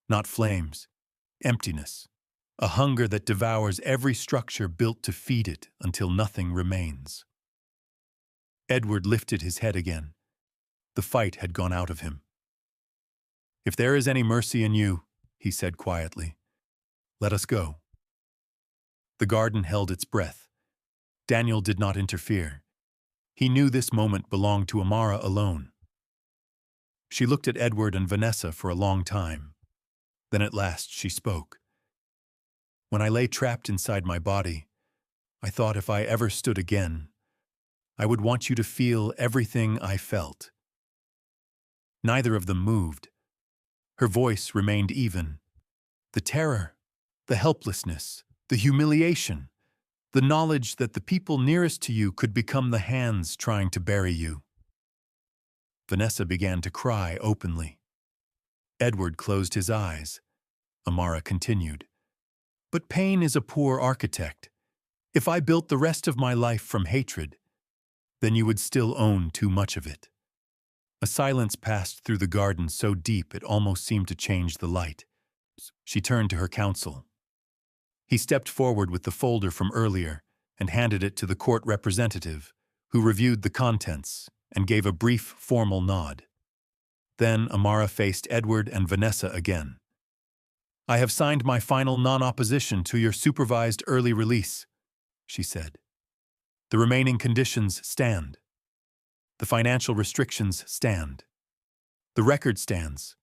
not flames, emptiness. A hunger that devours every structure built to feed it until nothing remains. Edward lifted his head again. The fight had gone out of him. If there is any mercy in you, he said quietly, let us go. The garden held its breath. Daniel did not interfere. He knew this moment belonged to Amara alone. She looked at Edward and Vanessa for a long time. Then at last she spoke. When I lay trapped inside my body, I thought if I ever stood again, I would want you to feel everything I felt. Neither of them moved. Her voice remained even. The terror, the helplessness, the humiliation, the knowledge that the people nearest to you could become the hands trying to bury you. Vanessa began to cry openly. Edward closed his eyes. Amara continued. But pain is a poor architect. If I built the rest of my life from hatred, then you would still own too much of it. A silence passed through the garden so deep it almost seemed to change the light. She turned to her counsel. He stepped forward with the folder from earlier and handed it to the court representative, who reviewed the contents and gave a brief, formal nod. Then Amara faced Edward and Vanessa again. I have signed my final non-opposition to your supervised early release, she said. The remaining conditions stand. The financial restrictions stand. The record stands.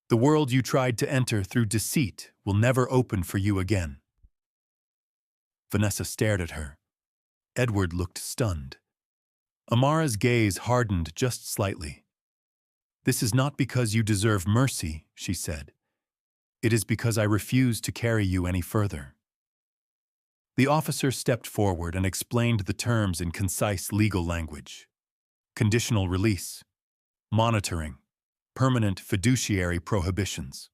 The world you tried to enter through deceit will never open for you again. Vanessa stared at her. Edward looked stunned. Amara's gaze hardened just slightly. This is not because you deserve mercy, she said. It is because I refuse to carry you any further. The officer stepped forward and explained the terms in concise legal language. Conditional release, monitoring, permanent fiduciary prohibitions.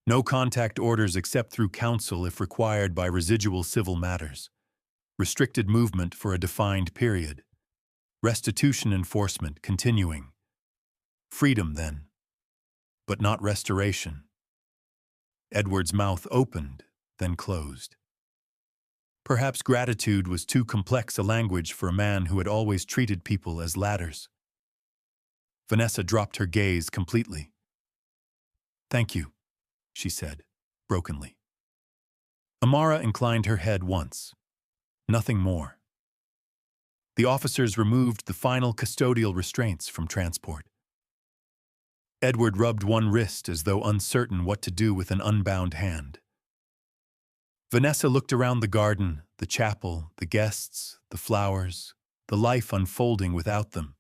No contact orders except through counsel if required by residual civil matters. Restricted movement for a defined period. Restitution enforcement continuing. Freedom then, but not restoration. Edward's mouth opened, then closed. Perhaps gratitude was too complex a language for a man who had always treated people as ladders. Vanessa dropped her gaze completely. Thank you, she said, brokenly. Amara inclined her head once. Nothing more. The officers removed the final custodial restraints from transport. Edward rubbed one wrist as though uncertain what to do with an unbound hand. Vanessa looked around the garden, the chapel, the guests, the flowers, the life unfolding without them.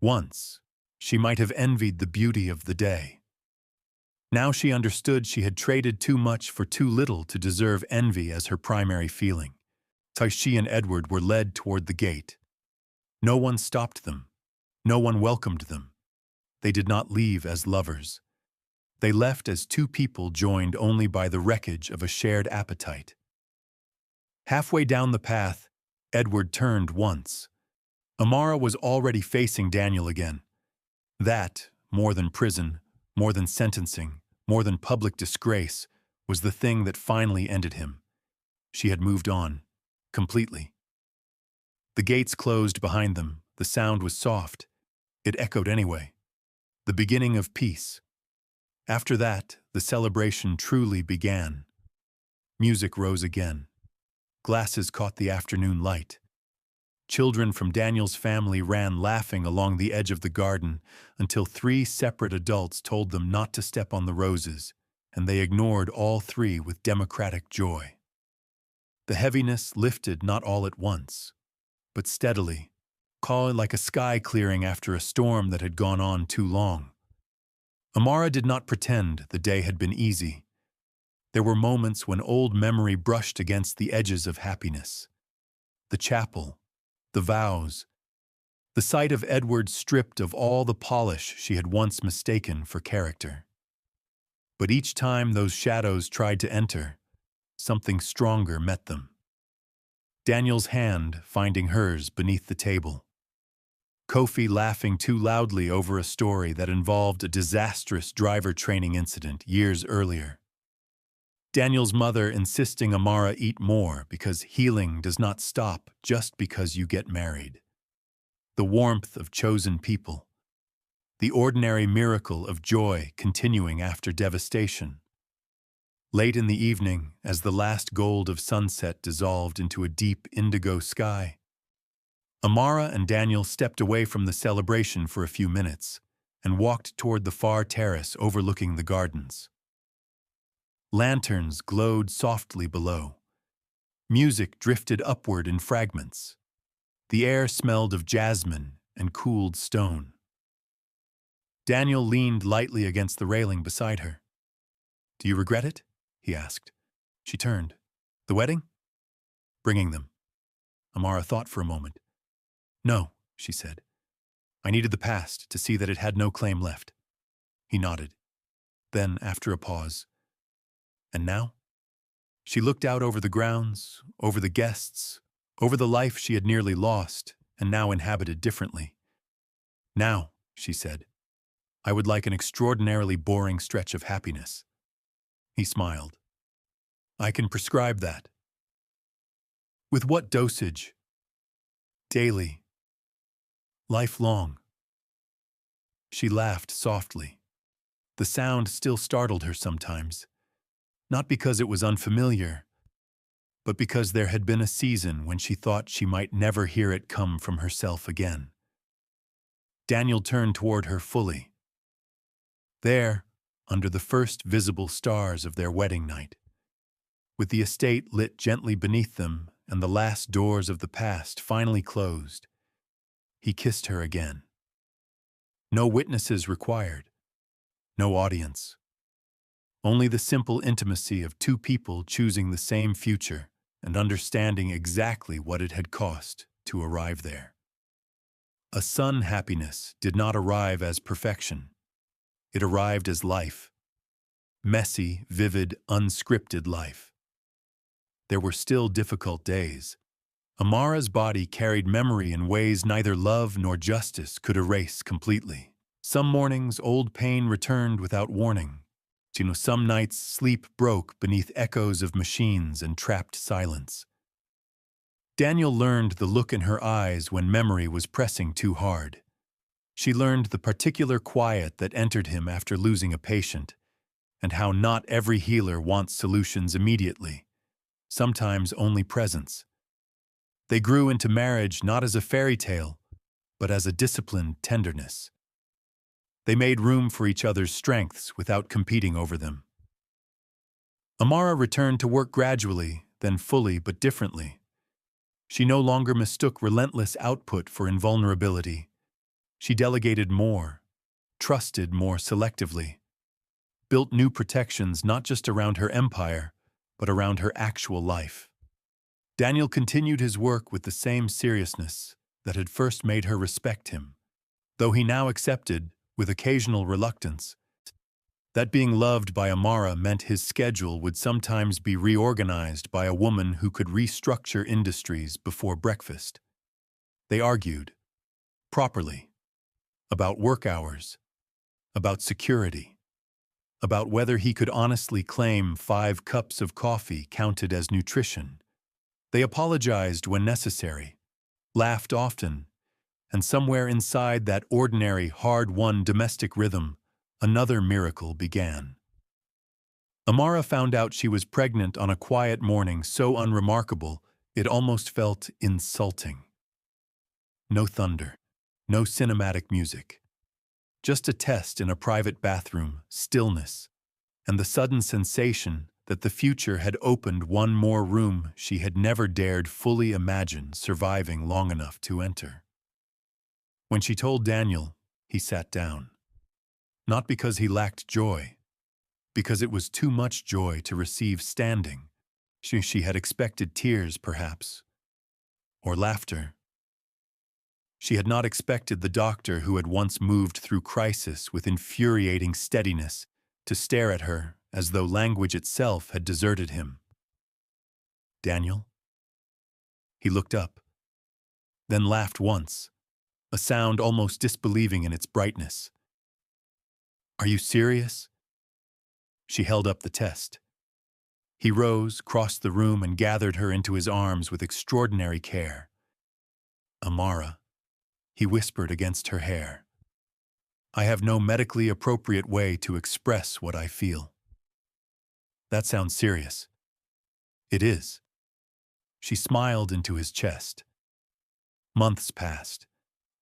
Once, she might have envied the beauty of the day. Now she understood she had traded too much for too little to deserve envy as her primary feeling. So she and Edward were led toward the gate. No one stopped them. No one welcomed them. They did not leave as lovers. They left as two people joined only by the wreckage of a shared appetite. Halfway down the path, Edward turned once. Amara was already facing Daniel again. That, more than prison, more than sentencing, more than public disgrace, was the thing that finally ended him. She had moved on, completely. The gates closed behind them. The sound was soft. It echoed anyway. The beginning of peace. After that, the celebration truly began. Music rose again. Glasses caught the afternoon light. Children from Daniel's family ran laughing along the edge of the garden until 3 separate adults told them not to step on the roses, and they ignored all 3 with democratic joy. The heaviness lifted not all at once, but steadily, calling like a sky clearing after a storm that had gone on too long. Amara did not pretend the day had been easy. There were moments when old memory brushed against the edges of happiness. The chapel, the vows, the sight of Edward stripped of all the polish she had once mistaken for character. But each time those shadows tried to enter, something stronger met them. Daniel's hand finding hers beneath the table. Kofi laughing too loudly over a story that involved a disastrous driver training incident years earlier. Daniel's mother insisting Amara eat more because healing does not stop just because you get married. The warmth of chosen people. The ordinary miracle of joy continuing after devastation. Late in the evening, as the last gold of sunset dissolved into a deep indigo sky, Amara and Daniel stepped away from the celebration for a few minutes and walked toward the far terrace overlooking the gardens. Lanterns glowed softly below. Music drifted upward in fragments. The air smelled of jasmine and cooled stone. Daniel leaned lightly against the railing beside her. "Do you regret it?" he asked. She turned. "The wedding?" "Bringing them." Amara thought for a moment. "No," she said. "I needed the past to see that it had no claim left." He nodded. Then, after a pause, "And now?" She looked out over the grounds, over the guests, over the life she had nearly lost and now inhabited differently. "Now," she said, "I would like an extraordinarily boring stretch of happiness." He smiled. "I can prescribe that." "With what dosage?" "Daily. Lifelong." She laughed softly. The sound still startled her sometimes, not because it was unfamiliar, but because there had been a season when she thought she might never hear it come from herself again. Daniel turned toward her fully. There, under the first visible stars of their wedding night, with the estate lit gently beneath them and the last doors of the past finally closed, he kissed her again. No witnesses required, no audience. Only the simple intimacy of 2 people choosing the same future and understanding exactly what it had cost to arrive there. A son happiness did not arrive as perfection. It arrived as life. Messy, vivid, unscripted life. There were still difficult days. Amara's body carried memory in ways neither love nor justice could erase completely. Some mornings, old pain returned without warning. Some nights, sleep broke beneath echoes of machines and trapped silence. Daniel learned the look in her eyes when memory was pressing too hard. She learned the particular quiet that entered him after losing a patient, and how not every healer wants solutions immediately, sometimes only presence. They grew into marriage not as a fairy tale, but as a disciplined tenderness. They made room for each other's strengths without competing over them. Amara returned to work gradually, then fully but differently. She no longer mistook relentless output for invulnerability. She delegated more, trusted more selectively, built new protections not just around her empire, but around her actual life. Daniel continued his work with the same seriousness that had first made her respect him, though he now accepted, with occasional reluctance, that being loved by Amara meant his schedule would sometimes be reorganized by a woman who could restructure industries before breakfast. They argued, properly, about work hours, about security. about whether he could honestly claim 5 cups of coffee counted as nutrition. They apologized when necessary, laughed often, and somewhere inside that ordinary, hard-won domestic rhythm, another miracle began. Amara found out she was pregnant on a quiet morning so unremarkable it almost felt insulting. No thunder, no cinematic music. Just a test in a private bathroom, stillness, and the sudden sensation that the future had opened one more room she had never dared fully imagine surviving long enough to enter. When she told Daniel, he sat down. Not because he lacked joy, because it was too much joy to receive standing. She had expected tears, perhaps, or laughter. She had not expected the doctor who had once moved through crisis with infuriating steadiness to stare at her as though language itself had deserted him. Daniel? He looked up, then laughed once, a sound almost disbelieving in its brightness. Are you serious? She held up the test. He rose, crossed the room, and gathered her into his arms with extraordinary care. Amara, he whispered against her hair. I have no medically appropriate way to express what I feel. That sounds serious. It is. She smiled into his chest. Months passed.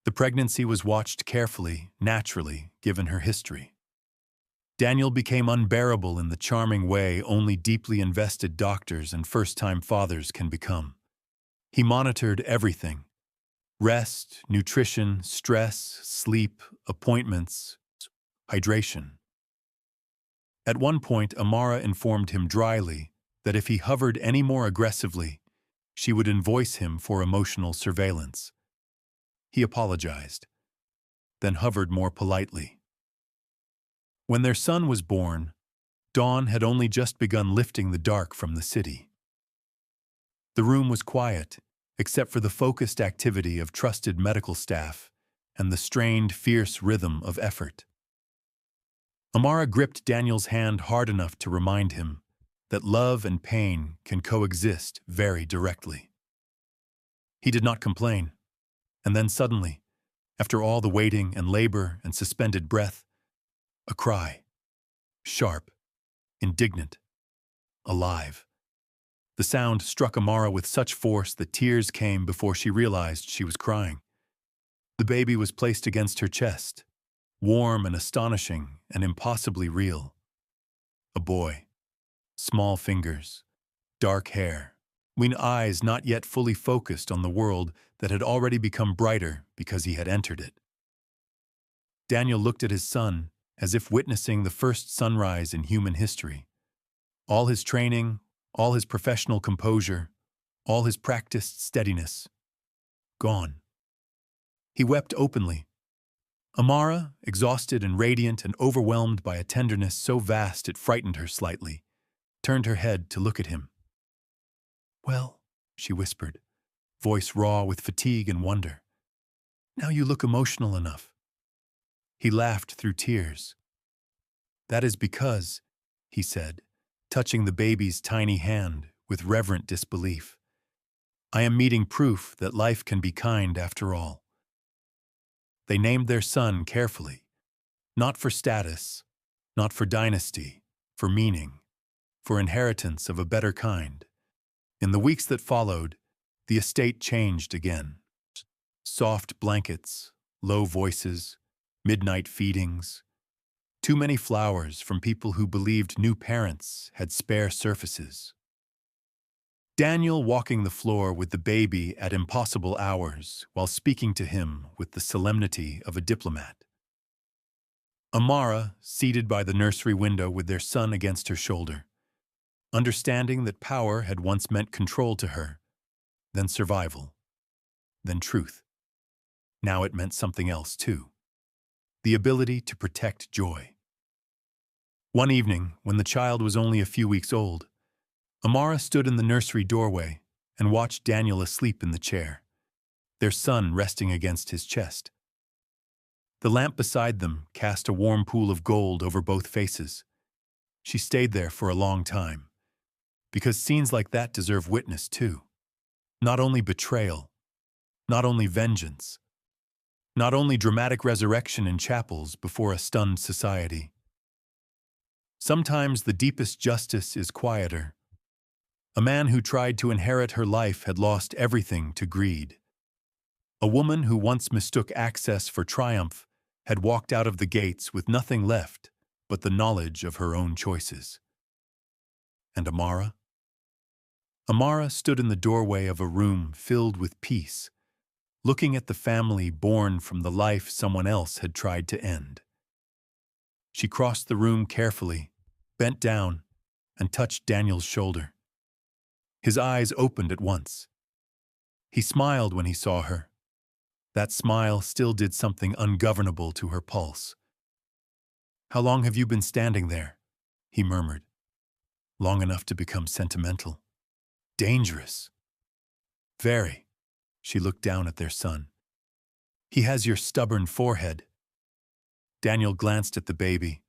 The pregnancy was watched carefully, naturally, given her history. Daniel became unbearable in the charming way only deeply invested doctors and first-time fathers can become. He monitored everything: rest, nutrition, stress, sleep, appointments, hydration. At one point, Amara informed him dryly that if he hovered any more aggressively, she would invoice him for emotional surveillance. He apologized, then hovered more politely. When their son was born, dawn had only just begun lifting the dark from the city. The room was quiet, except for the focused activity of trusted medical staff and the strained, fierce rhythm of effort. Amara gripped Daniel's hand hard enough to remind him that love and pain can coexist very directly. He did not complain, and then suddenly, after all the waiting and labor and suspended breath, a cry. Sharp, indignant, alive. The sound struck Amara with such force that tears came before she realized she was crying. The baby was placed against her chest, warm and astonishing and impossibly real. A boy. Small fingers, dark hair, eyes not yet fully focused on the world that had already become brighter because he had entered it. Daniel looked at his son as if witnessing the first sunrise in human history. All his training, all his professional composure, all his practiced steadiness, gone. He wept openly. Amara, exhausted and radiant and overwhelmed by a tenderness so vast it frightened her slightly, turned her head to look at him. Well, she whispered, voice raw with fatigue and wonder. Now you look emotional enough. He laughed through tears. That is because, he said, touching the baby's tiny hand with reverent disbelief, I am meeting proof that life can be kind after all. They named their son carefully, not for status, not for dynasty, for meaning, for inheritance of a better kind. In the weeks that followed, the estate changed again. Soft blankets, low voices, midnight feedings. Too many flowers from people who believed new parents had spare surfaces. Daniel walking the floor with the baby at impossible hours while speaking to him with the solemnity of a diplomat. Amara seated by the nursery window with their son against her shoulder, understanding that power had once meant control to her, then survival, then truth. Now it meant something else too. The ability to protect joy. One evening, when the child was only a few weeks old, Amara stood in the nursery doorway and watched Daniel asleep in the chair, their son resting against his chest. The lamp beside them cast a warm pool of gold over both faces, She stayed there for a long time, because scenes like that deserve witness too. Not only betrayal, not only vengeance, not only dramatic resurrection in chapels before a stunned society. Sometimes the deepest justice is quieter. A man who tried to inherit her life had lost everything to greed. A woman who once mistook access for triumph had walked out of the gates with nothing left but the knowledge of her own choices. And Amara? Amara stood in the doorway of a room filled with peace, looking at the family born from the life someone else had tried to end. She crossed the room carefully, bent down, and touched Daniel's shoulder. His eyes opened at once. He smiled when he saw her. That smile still did something ungovernable to her pulse. "How long have you been standing there?" he murmured. "Long enough to become sentimental. Dangerous." "Very." She looked down at their son. "He has your stubborn forehead." Daniel glanced at the baby.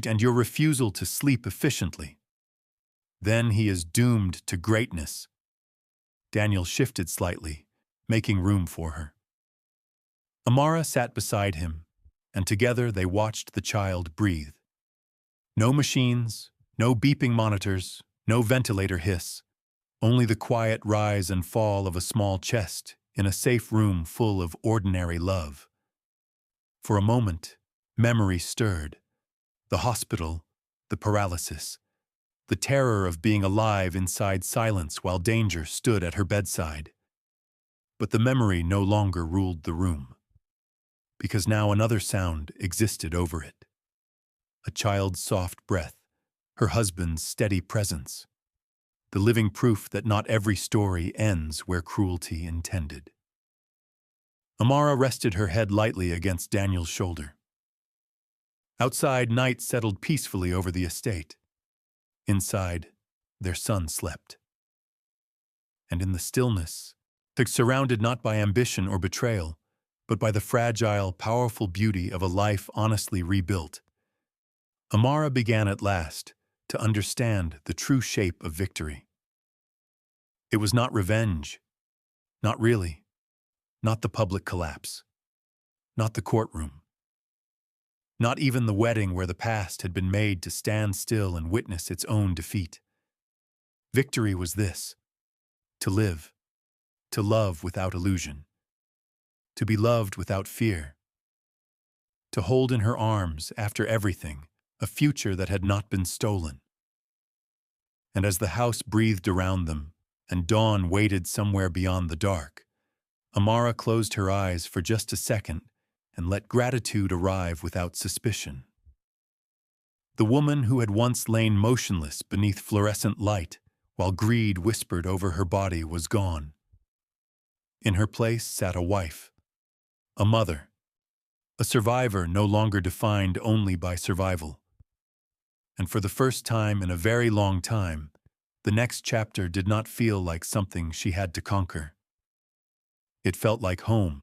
"And your refusal to sleep efficiently. Then he is doomed to greatness." Daniel shifted slightly, making room for her. Amara sat beside him, and together they watched the child breathe. No machines, no beeping monitors, no ventilator hiss, only the quiet rise and fall of a small chest in a safe room full of ordinary love. For a moment, memory stirred. The hospital, the paralysis, the terror of being alive inside silence while danger stood at her bedside. But the memory no longer ruled the room, because now another sound existed over it. A child's soft breath, her husband's steady presence, the living proof that not every story ends where cruelty intended. Amara rested her head lightly against Daniel's shoulder. Outside, night settled peacefully over the estate. Inside, their son slept. And in the stillness, surrounded not by ambition or betrayal, but by the fragile, powerful beauty of a life honestly rebuilt, Amara began at last to understand the true shape of victory. It was not revenge, not really, not the public collapse, not the courtroom, not even the wedding where the past had been made to stand still and witness its own defeat. Victory was this: to live, to love without illusion, to be loved without fear, to hold in her arms, after everything, a future that had not been stolen. And as the house breathed around them, and dawn waited somewhere beyond the dark, Amara closed her eyes for just a second and let gratitude arrive without suspicion. The woman who had once lain motionless beneath fluorescent light while greed whispered over her body was gone. In her place sat a wife, a mother, a survivor no longer defined only by survival. And for the first time in a very long time, the next chapter did not feel like something she had to conquer. It felt like home,